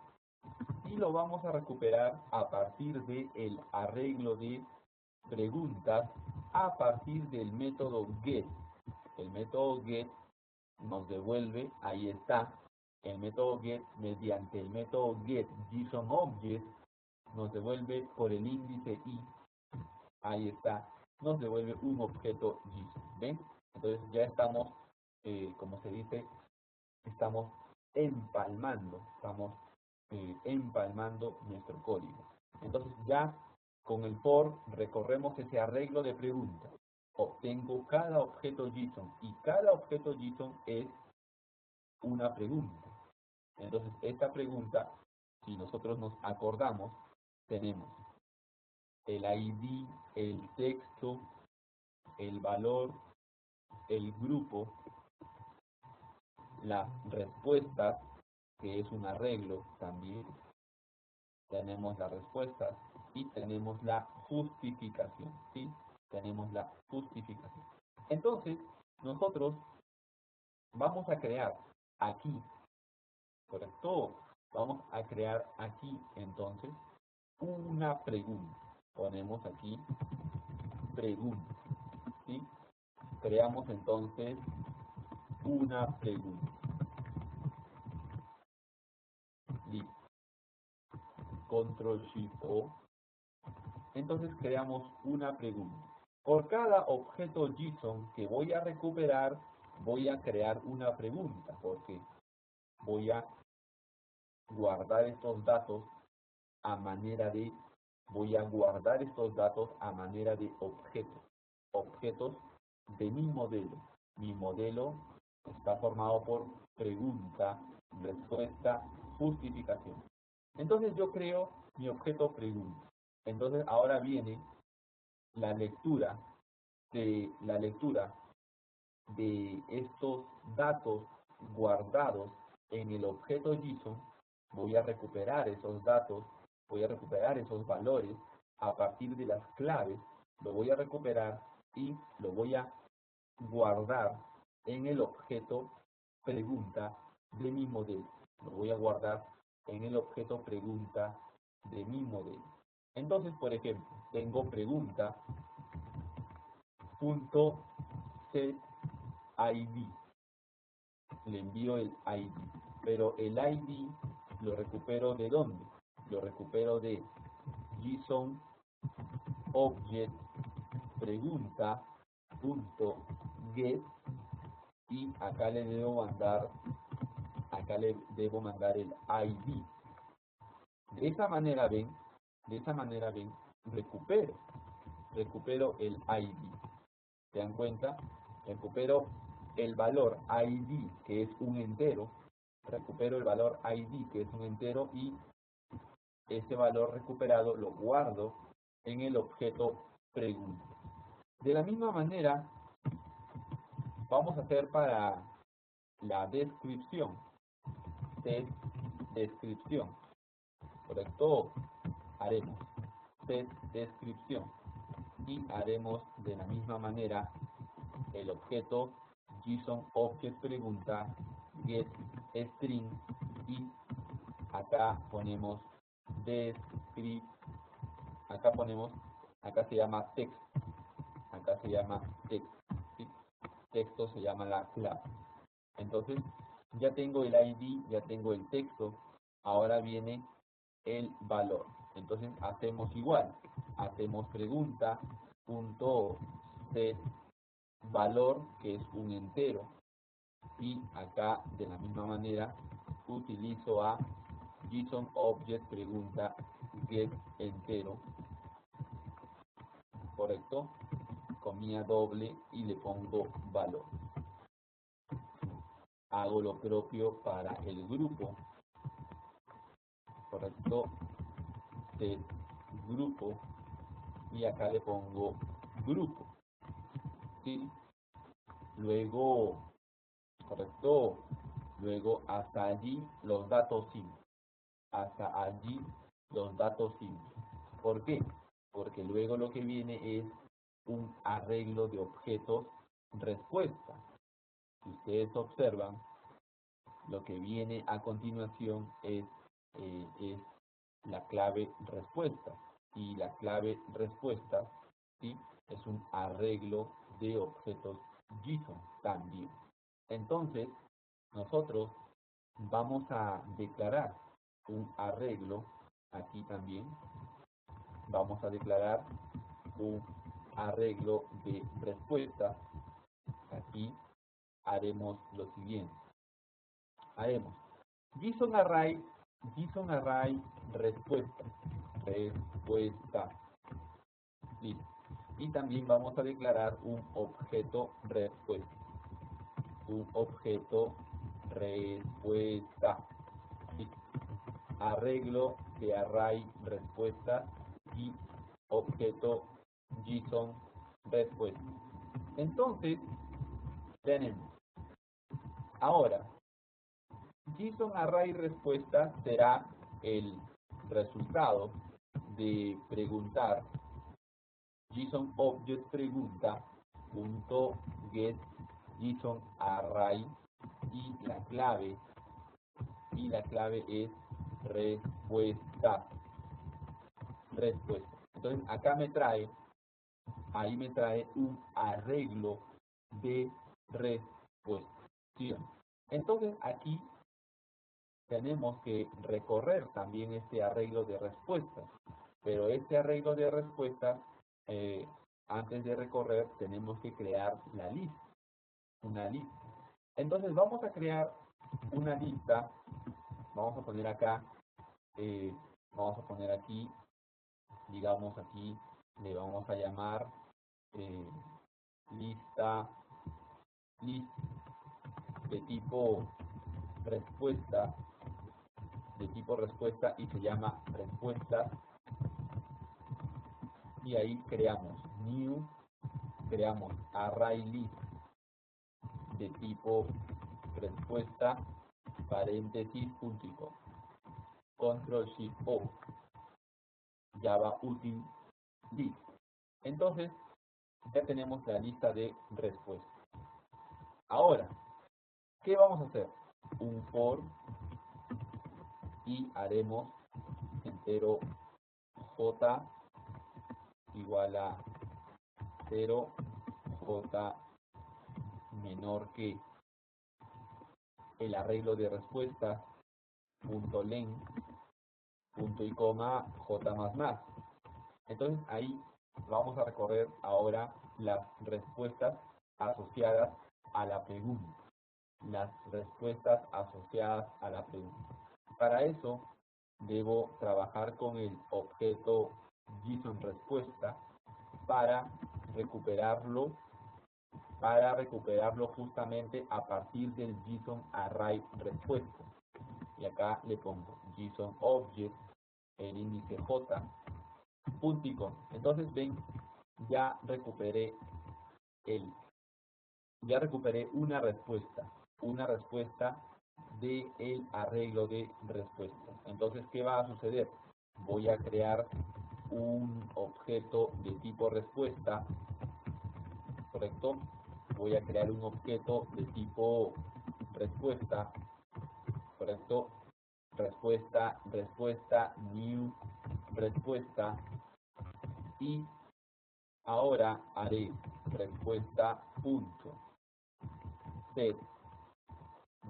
y lo vamos a recuperar a partir del arreglo de preguntas, a partir del método get. El método get nos devuelve, ahí está, el método get mediante el método get JSON object nos devuelve por el índice i, ahí está, nos devuelve un objeto JSON. ¿Ven? Entonces ya estamos, como se dice, estamos empalmando nuestro código. Entonces ya con el for recorremos ese arreglo de preguntas. Obtengo cada objeto JSON y cada objeto JSON es una pregunta. Entonces esta pregunta, si nosotros nos acordamos, tenemos el ID, el texto, el valor, el grupo, las respuestas, que es un arreglo también, tenemos las respuestas y tenemos la justificación, ¿sí? Tenemos la justificación. Entonces, nosotros vamos a crear aquí, ¿correcto? Vamos a crear aquí, entonces, una pregunta. Ponemos aquí pregunta, ¿sí? Creamos entonces una pregunta. Listo. Control Shift O. Entonces creamos una pregunta. Por cada objeto JSON que voy a recuperar, voy a crear una pregunta, porque voy a guardar estos datos a manera de, objetos de mi modelo. Mi modelo está formado por pregunta, respuesta, justificación. Entonces yo creo mi objeto pregunta. Entonces ahora viene la lectura de estos datos guardados en el objeto JSON. Voy a recuperar esos datos, voy a recuperar esos valores a partir de las claves lo voy a recuperar y lo voy a guardar en el objeto pregunta de mi modelo. Lo voy a guardar en el objeto pregunta de mi modelo. Entonces, por ejemplo, tengo pregunta punto set ID. Le envío el ID, pero el ID lo recupero ¿de dónde? Lo recupero de JSON object pregunta punto get, y acá le debo mandar el ID. De esa manera ven, recupero el ID. ¿Se dan cuenta? Recupero el valor ID, que es un entero. Recupero el valor ID, que es un entero, y ese valor recuperado lo guardo en el objeto pregunta. De la misma manera, vamos a hacer para la descripción. Set descripción. ¿Correcto? Haremos set descripción y haremos de la misma manera el objeto JSON object pregunta get string, y acá ponemos descript, acá se llama text, ¿sí? Texto se llama la clave. Entonces ya tengo el ID, ya tengo el texto, ahora viene el valor. Entonces hacemos igual, hacemos pregunta punto set valor, que es un entero, y acá de la misma manera utilizo a JSON object pregunta get entero, correcto, comilla doble, y le pongo valor. Hago lo propio para el grupo, correcto, set grupo, y acá le pongo grupo, ¿sí? Luego, correcto, luego hasta allí los datos simples, ¿Por qué? Porque luego lo que viene es un arreglo de objetos respuesta. Si ustedes observan, lo que viene a continuación es la clave respuesta, y la clave respuesta, ¿sí?, es un arreglo de objetos JSON también. Entonces, nosotros vamos a declarar un arreglo aquí también. Vamos a declarar un arreglo de respuesta. Aquí haremos lo siguiente. Haremos JSON array respuesta. Listo. Y también vamos a declarar un objeto respuesta. ¿Sí? Arreglo de array respuesta y objeto JSON respuesta. Entonces, tenemos ahora JSON array respuesta será el resultado de preguntar JSON object pregunta punto get JSON array, y la clave es respuesta. Entonces acá ahí me trae un arreglo de respuesta. ¿Sí? Entonces aquí tenemos que recorrer también este arreglo de respuestas, pero este arreglo de respuestas, antes de recorrer, tenemos que crear una lista. Entonces vamos a crear una lista. Vamos a poner acá, vamos a poner aquí, digamos aquí, le vamos a llamar lista de tipo respuesta, y se llama respuestas, y ahí creamos new, creamos array list de tipo respuesta, paréntesis, punto y coma, control shift O, Java util list. Entonces, ya tenemos la lista de respuestas. Ahora, ¿qué vamos a hacer? Un for y haremos entero j igual a 0, j menor que el arreglo de respuestas, punto len, punto y coma, j más más. Entonces ahí vamos a recorrer ahora las respuestas asociadas a la pregunta. Las respuestas asociadas a la pregunta. Para eso debo trabajar con el objeto JSON respuesta para recuperarlo justamente a partir del JSON array respuesta. Y acá le pongo JSON object, el índice j, puntico. Entonces ven, ya recuperé una respuesta de el arreglo de respuestas. Entonces, ¿qué va a suceder? Voy a crear un objeto de tipo respuesta, ¿correcto? Voy a crear un objeto de tipo respuesta, ¿correcto? Respuesta, new, respuesta, y ahora haré respuesta punto set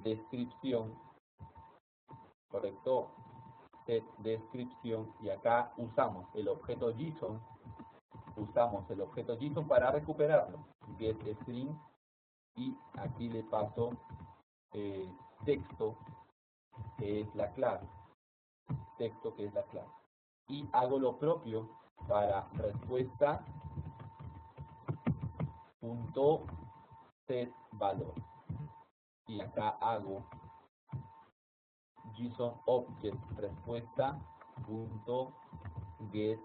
descripción, ¿correcto? Set descripción, y acá usamos el objeto JSON, para recuperarlo, getString, y aquí le paso texto, que es la clave, y hago lo propio para respuesta punto set valor, y acá hago JSON object respuesta punto get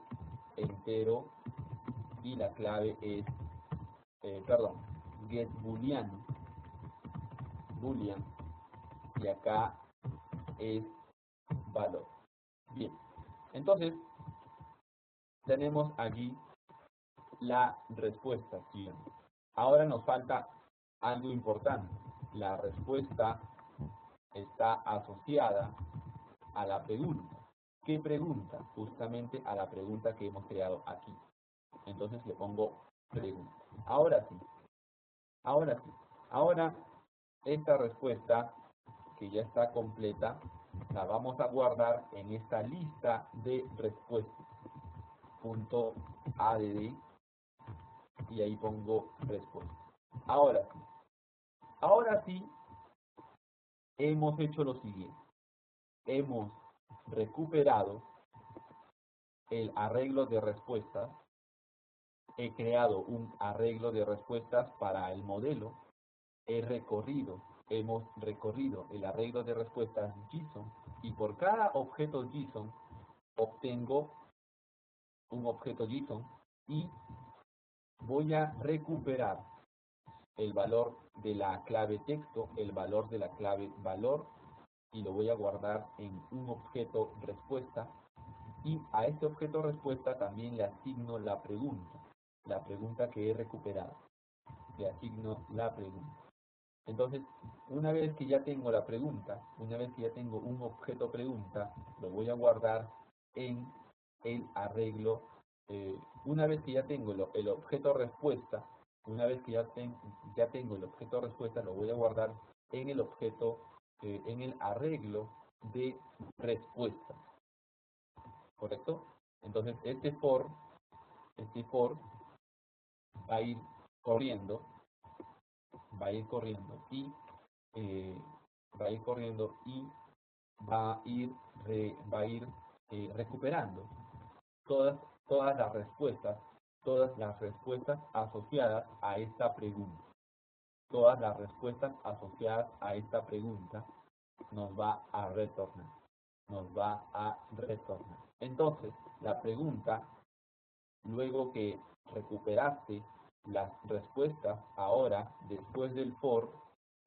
entero, y la clave es get boolean, y acá es valor. Bien, entonces tenemos allí la respuesta. ¿Sí? Ahora nos falta algo importante. La respuesta está asociada a la pregunta. ¿Qué pregunta? Justamente a la pregunta que hemos creado aquí. Entonces le pongo pregunta. Ahora sí. Ahora esta respuesta, que ya está completa, la vamos a guardar en esta lista de respuestas. Punto add, y ahí pongo respuesta. Ahora sí, hemos hecho lo siguiente. Hemos recuperado el arreglo de respuestas. He creado un arreglo de respuestas para el modelo. Hemos recorrido el arreglo de respuestas JSON, y por cada objeto JSON obtengo un objeto JSON y voy a recuperar el valor de la clave texto, el valor de la clave valor, y lo voy a guardar en un objeto respuesta, y a este objeto respuesta también le asigno la pregunta que he recuperado. Le asigno la pregunta. Entonces, una vez que ya tengo la pregunta, una vez que ya tengo un objeto pregunta, lo voy a guardar en el arreglo. Una vez que ya tengo el objeto respuesta, lo voy a guardar en el objeto, en el arreglo de respuesta, ¿correcto? Entonces, este for va a ir corriendo y va a ir recuperando todas las respuestas asociadas a esta pregunta. Todas las respuestas asociadas a esta pregunta nos va a retornar. Entonces, la pregunta, luego que recuperaste las respuestas, ahora, después del for,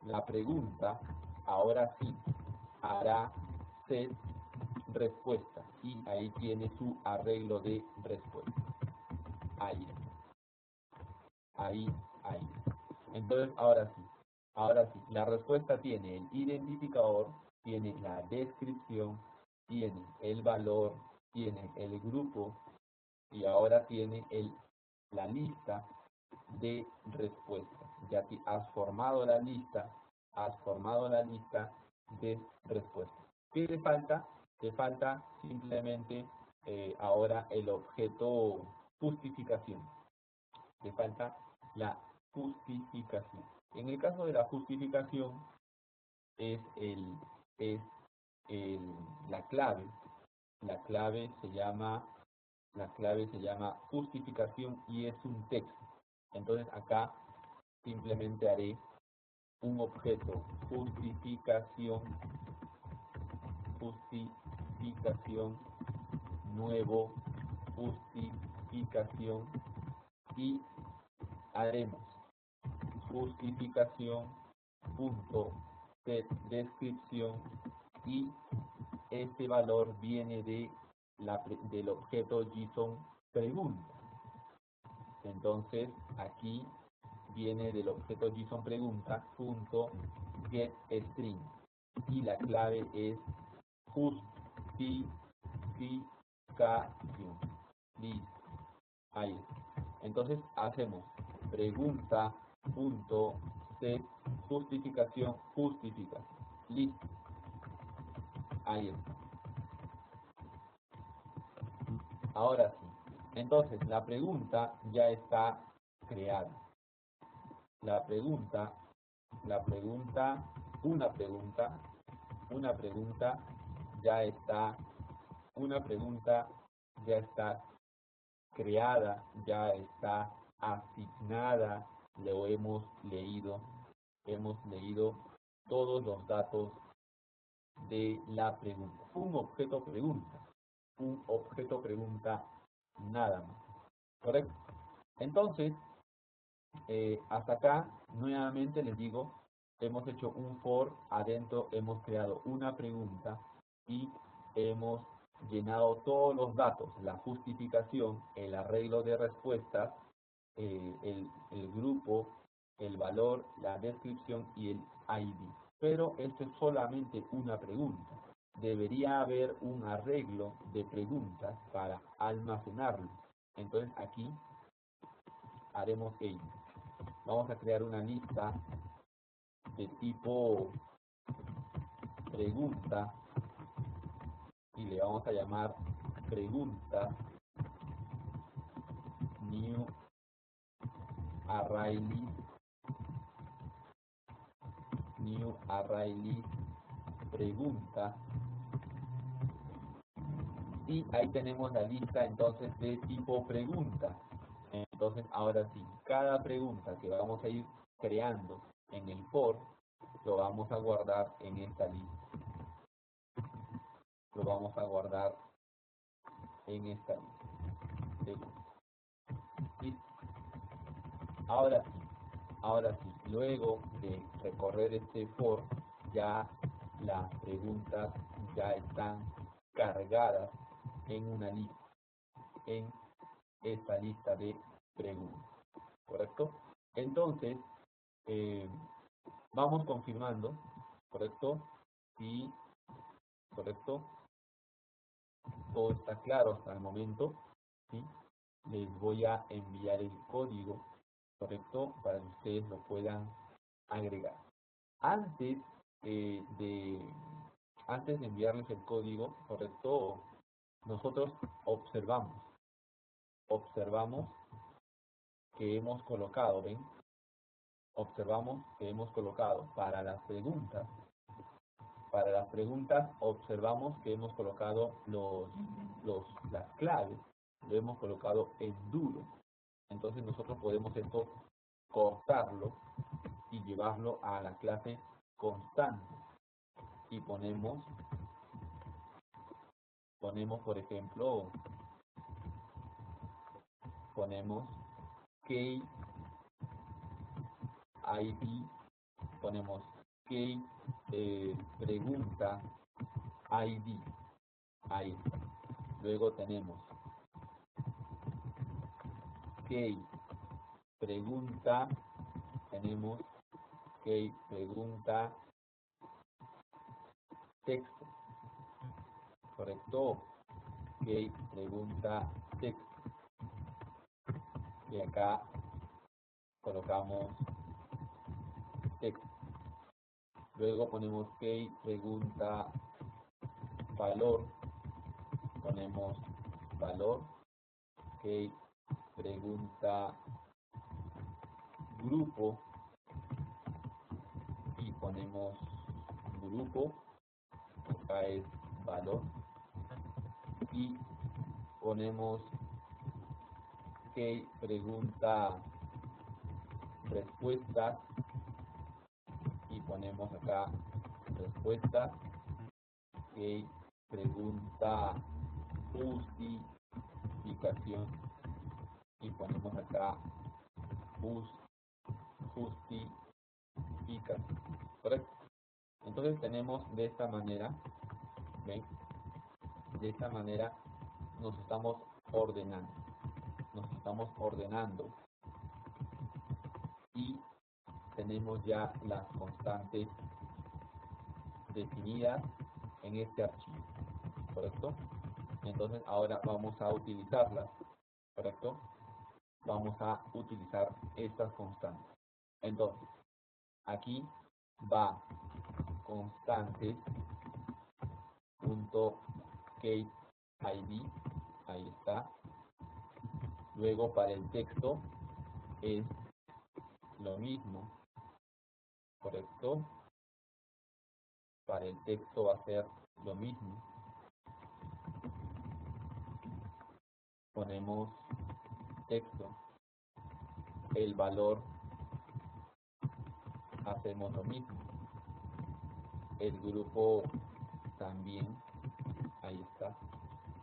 la pregunta, ahora sí, hará set respuesta, y ahí tiene su arreglo de respuesta. Ahí está. ahí, ahí. Entonces, ahora sí, la respuesta tiene el identificador, tiene la descripción, tiene el valor, tiene el grupo y ahora tiene la lista de respuestas. Ya que has formado la lista de respuestas. ¿Qué te falta? Te falta simplemente ahora el objeto justificación. Te falta la justificación. En el caso de la justificación es es la clave. La clave se llama justificación y es un texto. Entonces acá simplemente haré un objeto justificación nuevo justificación y haremos justificación punto set descripción y este valor viene del objeto JSON pregunta. Entonces aquí viene del objeto JSON pregunta punto get string y la clave es justificación. Listo. Ahí está. Entonces hacemos pregunta punto set justificación. Listo. Ahí está. Ahora sí. Entonces la pregunta ya está creada. Una pregunta ya está, creada, ya está asignada, lo hemos leído todos los datos de la pregunta. Un objeto pregunta nada más, ¿correcto? Entonces, hasta acá, nuevamente les digo, hemos hecho un for, adentro hemos creado una pregunta y hemos llenado todos los datos, la justificación, el arreglo de respuestas, el grupo, el valor, la descripción y el ID. Pero esto es solamente una pregunta. Debería haber un arreglo de preguntas para almacenarlo. Entonces aquí haremos ello. Vamos a crear una lista de tipo pregunta y le vamos a llamar pregunta new array list pregunta y ahí tenemos la lista entonces de tipo pregunta. Entonces ahora sí, cada pregunta que vamos a ir creando en el for lo vamos a guardar en esta lista. Lo vamos a guardar en esta lista. Listo. Ahora sí, luego de recorrer este for, ya las preguntas ya están cargadas en una lista, en esta lista de preguntas, ¿correcto? Entonces, vamos confirmando, ¿correcto? Sí, ¿correcto? Todo está claro hasta el momento, ¿sí? Les voy a enviar el código, ¿correcto? Para que ustedes lo puedan agregar. Antes antes de enviarles el código, ¿correcto? Nosotros observamos que hemos colocado, ¿ven? Observamos que hemos colocado para las preguntas observamos que hemos colocado las claves, lo hemos colocado en duro. Entonces nosotros podemos esto cortarlo y llevarlo a la clase constante y ponemos por ejemplo key ID, ponemos key pregunta ID, ahí. Luego tenemos key pregunta, tenemos que pregunta texto, ¿correcto? Que pregunta texto. Y acá colocamos texto. Luego ponemos que pregunta valor, ponemos valor, que pregunta grupo y ponemos grupo, acá es valor, y ponemos que pregunta respuesta y ponemos acá respuesta, que pregunta justificación y ponemos acá justificación, ¿correcto? Entonces tenemos de esta manera, ¿ven? De esta manera nos estamos ordenando y tenemos ya las constantes definidas en este archivo, ¿correcto? Entonces ahora vamos a utilizarlas, ¿correcto? Vamos a utilizar estas constantes. Entonces, aquí va constantes.getID, ahí está. Luego para el texto es lo mismo, ¿correcto? Para el texto va a ser lo mismo. Ponemos texto, el valor, hacemos lo mismo. El grupo también, ahí está.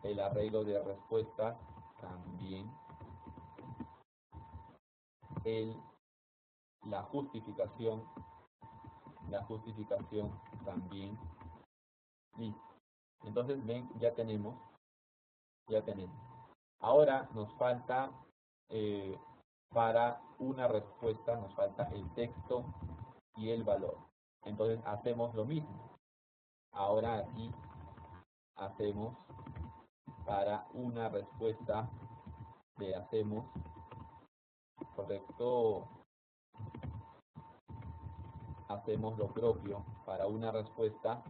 El arreglo de respuesta también. La justificación también. Listo. Entonces ven, ya tenemos. Ahora nos falta para una respuesta, nos falta el texto y el valor. Entonces hacemos lo mismo. Ahora aquí hacemos para una respuesta, le hacemos, ¿correcto? Hacemos lo propio para una respuesta,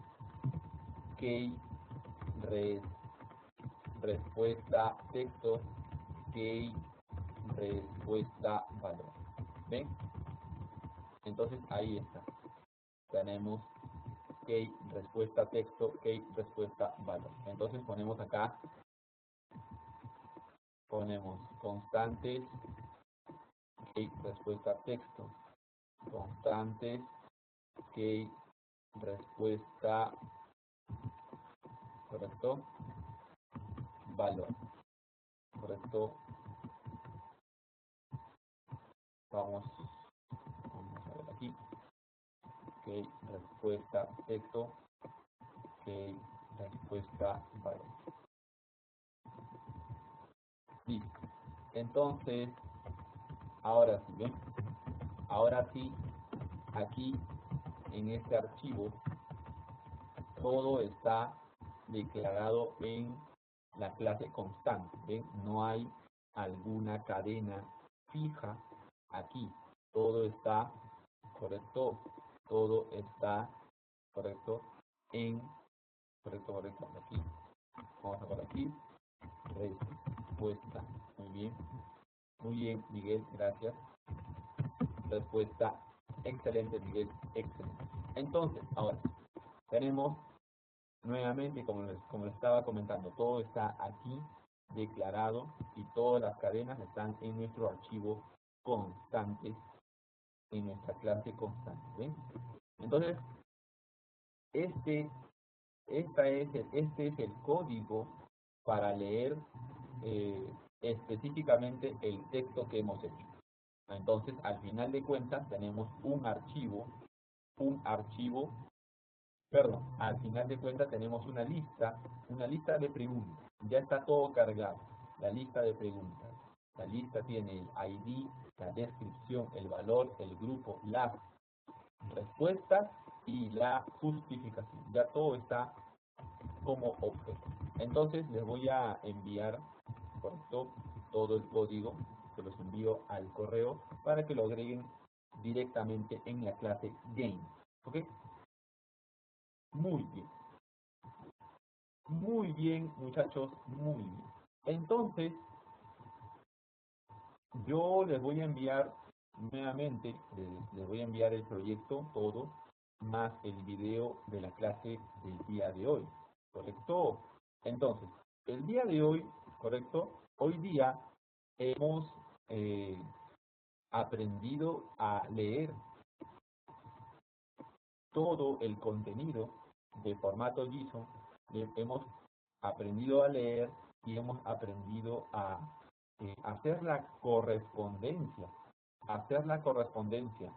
que respuesta texto, que respuesta valor. ¿Ven? Entonces ahí está. Tenemos que respuesta texto, que respuesta valor. Entonces ponemos acá, ponemos constantes, que respuesta texto, constantes, que respuesta, ¿correcto? Valor, ¿correcto? Vamos a ver aquí, que respuesta texto, que respuesta valor. Listo. Entonces, ahora sí, ¿ven? Ahora sí, aquí en este archivo, todo está declarado en la clase constante, ¿ven? No hay alguna cadena fija aquí, todo está correcto, todo está correcto en, correcto, aquí, vamos a por aquí, respuesta, muy bien Miguel, gracias, respuesta, excelente Miguel, excelente. Entonces, ahora, tenemos nuevamente, como les estaba comentando, todo está aquí declarado y todas las cadenas están en nuestro archivo constantes, en nuestra clase constante. ¿Ven? Entonces, este es el código para leer específicamente el texto que hemos hecho. Entonces, al final de cuentas, tenemos al final de cuentas tenemos una lista de preguntas. Ya está todo cargado, la lista de preguntas. La lista tiene el ID, la descripción, el valor, el grupo, las respuestas y la justificación. Ya todo está como objeto. Entonces les voy a enviar todo el código, se los envío al correo para que lo agreguen directamente en la clase Game. ¿Ok? Muy bien. Muy bien, muchachos, muy bien. Entonces, yo les voy a enviar nuevamente, les voy a enviar el proyecto todo, más el video de la clase del día de hoy, ¿correcto? Entonces, el día de hoy, ¿correcto? Hoy día hemos aprendido a leer todo el contenido de formato JSON, hemos aprendido a leer y hemos aprendido a hacer la correspondencia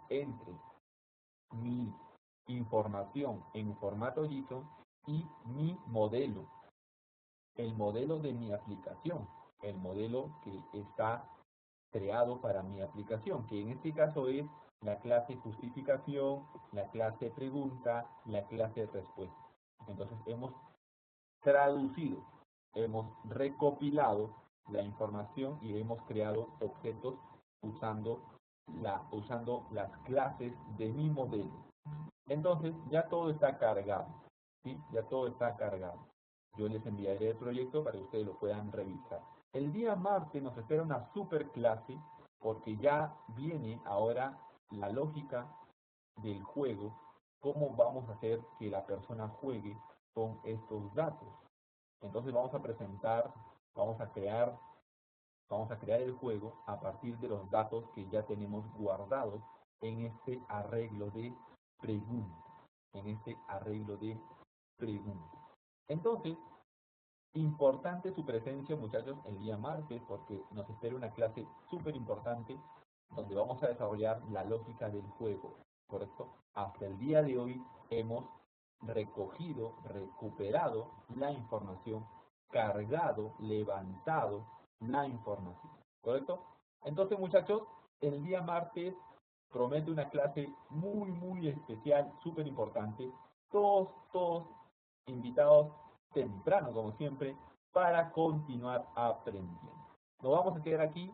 entre mi información en formato JSON y mi modelo, el modelo de mi aplicación, el modelo que está creado para mi aplicación, que en este caso es la clase justificación, la clase pregunta, la clase respuesta. Entonces hemos traducido, hemos recopilado la información y hemos creado objetos usando las clases de mi modelo. Entonces ya todo está cargado, ¿sí? Ya todo está cargado. Yo les enviaré el proyecto para que ustedes lo puedan revisar. El día martes nos espera una super clase porque ya viene ahora la lógica del juego, cómo vamos a hacer que la persona juegue con estos datos. Entonces vamos a crear el juego a partir de los datos que ya tenemos guardados en este arreglo de preguntas. Entonces, importante su presencia, muchachos, el día martes, porque nos espera una clase súper importante donde vamos a desarrollar la lógica del juego, ¿correcto? Hasta el día de hoy hemos recuperado la información, cargado, levantado la información, ¿correcto? Entonces, muchachos, el día martes promete una clase muy especial, súper importante. Todos invitados temprano, como siempre, para continuar aprendiendo. Nos vamos a quedar aquí.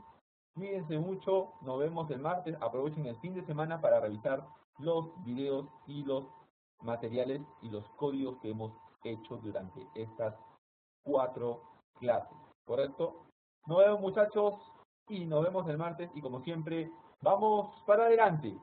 Cuídense mucho. Nos vemos el martes. Aprovechen el fin de semana para revisar los videos y los materiales y los códigos que hemos hecho durante estas 4 clases. ¿Correcto? Nos vemos, muchachos, y nos vemos el martes. Y como siempre, vamos para adelante.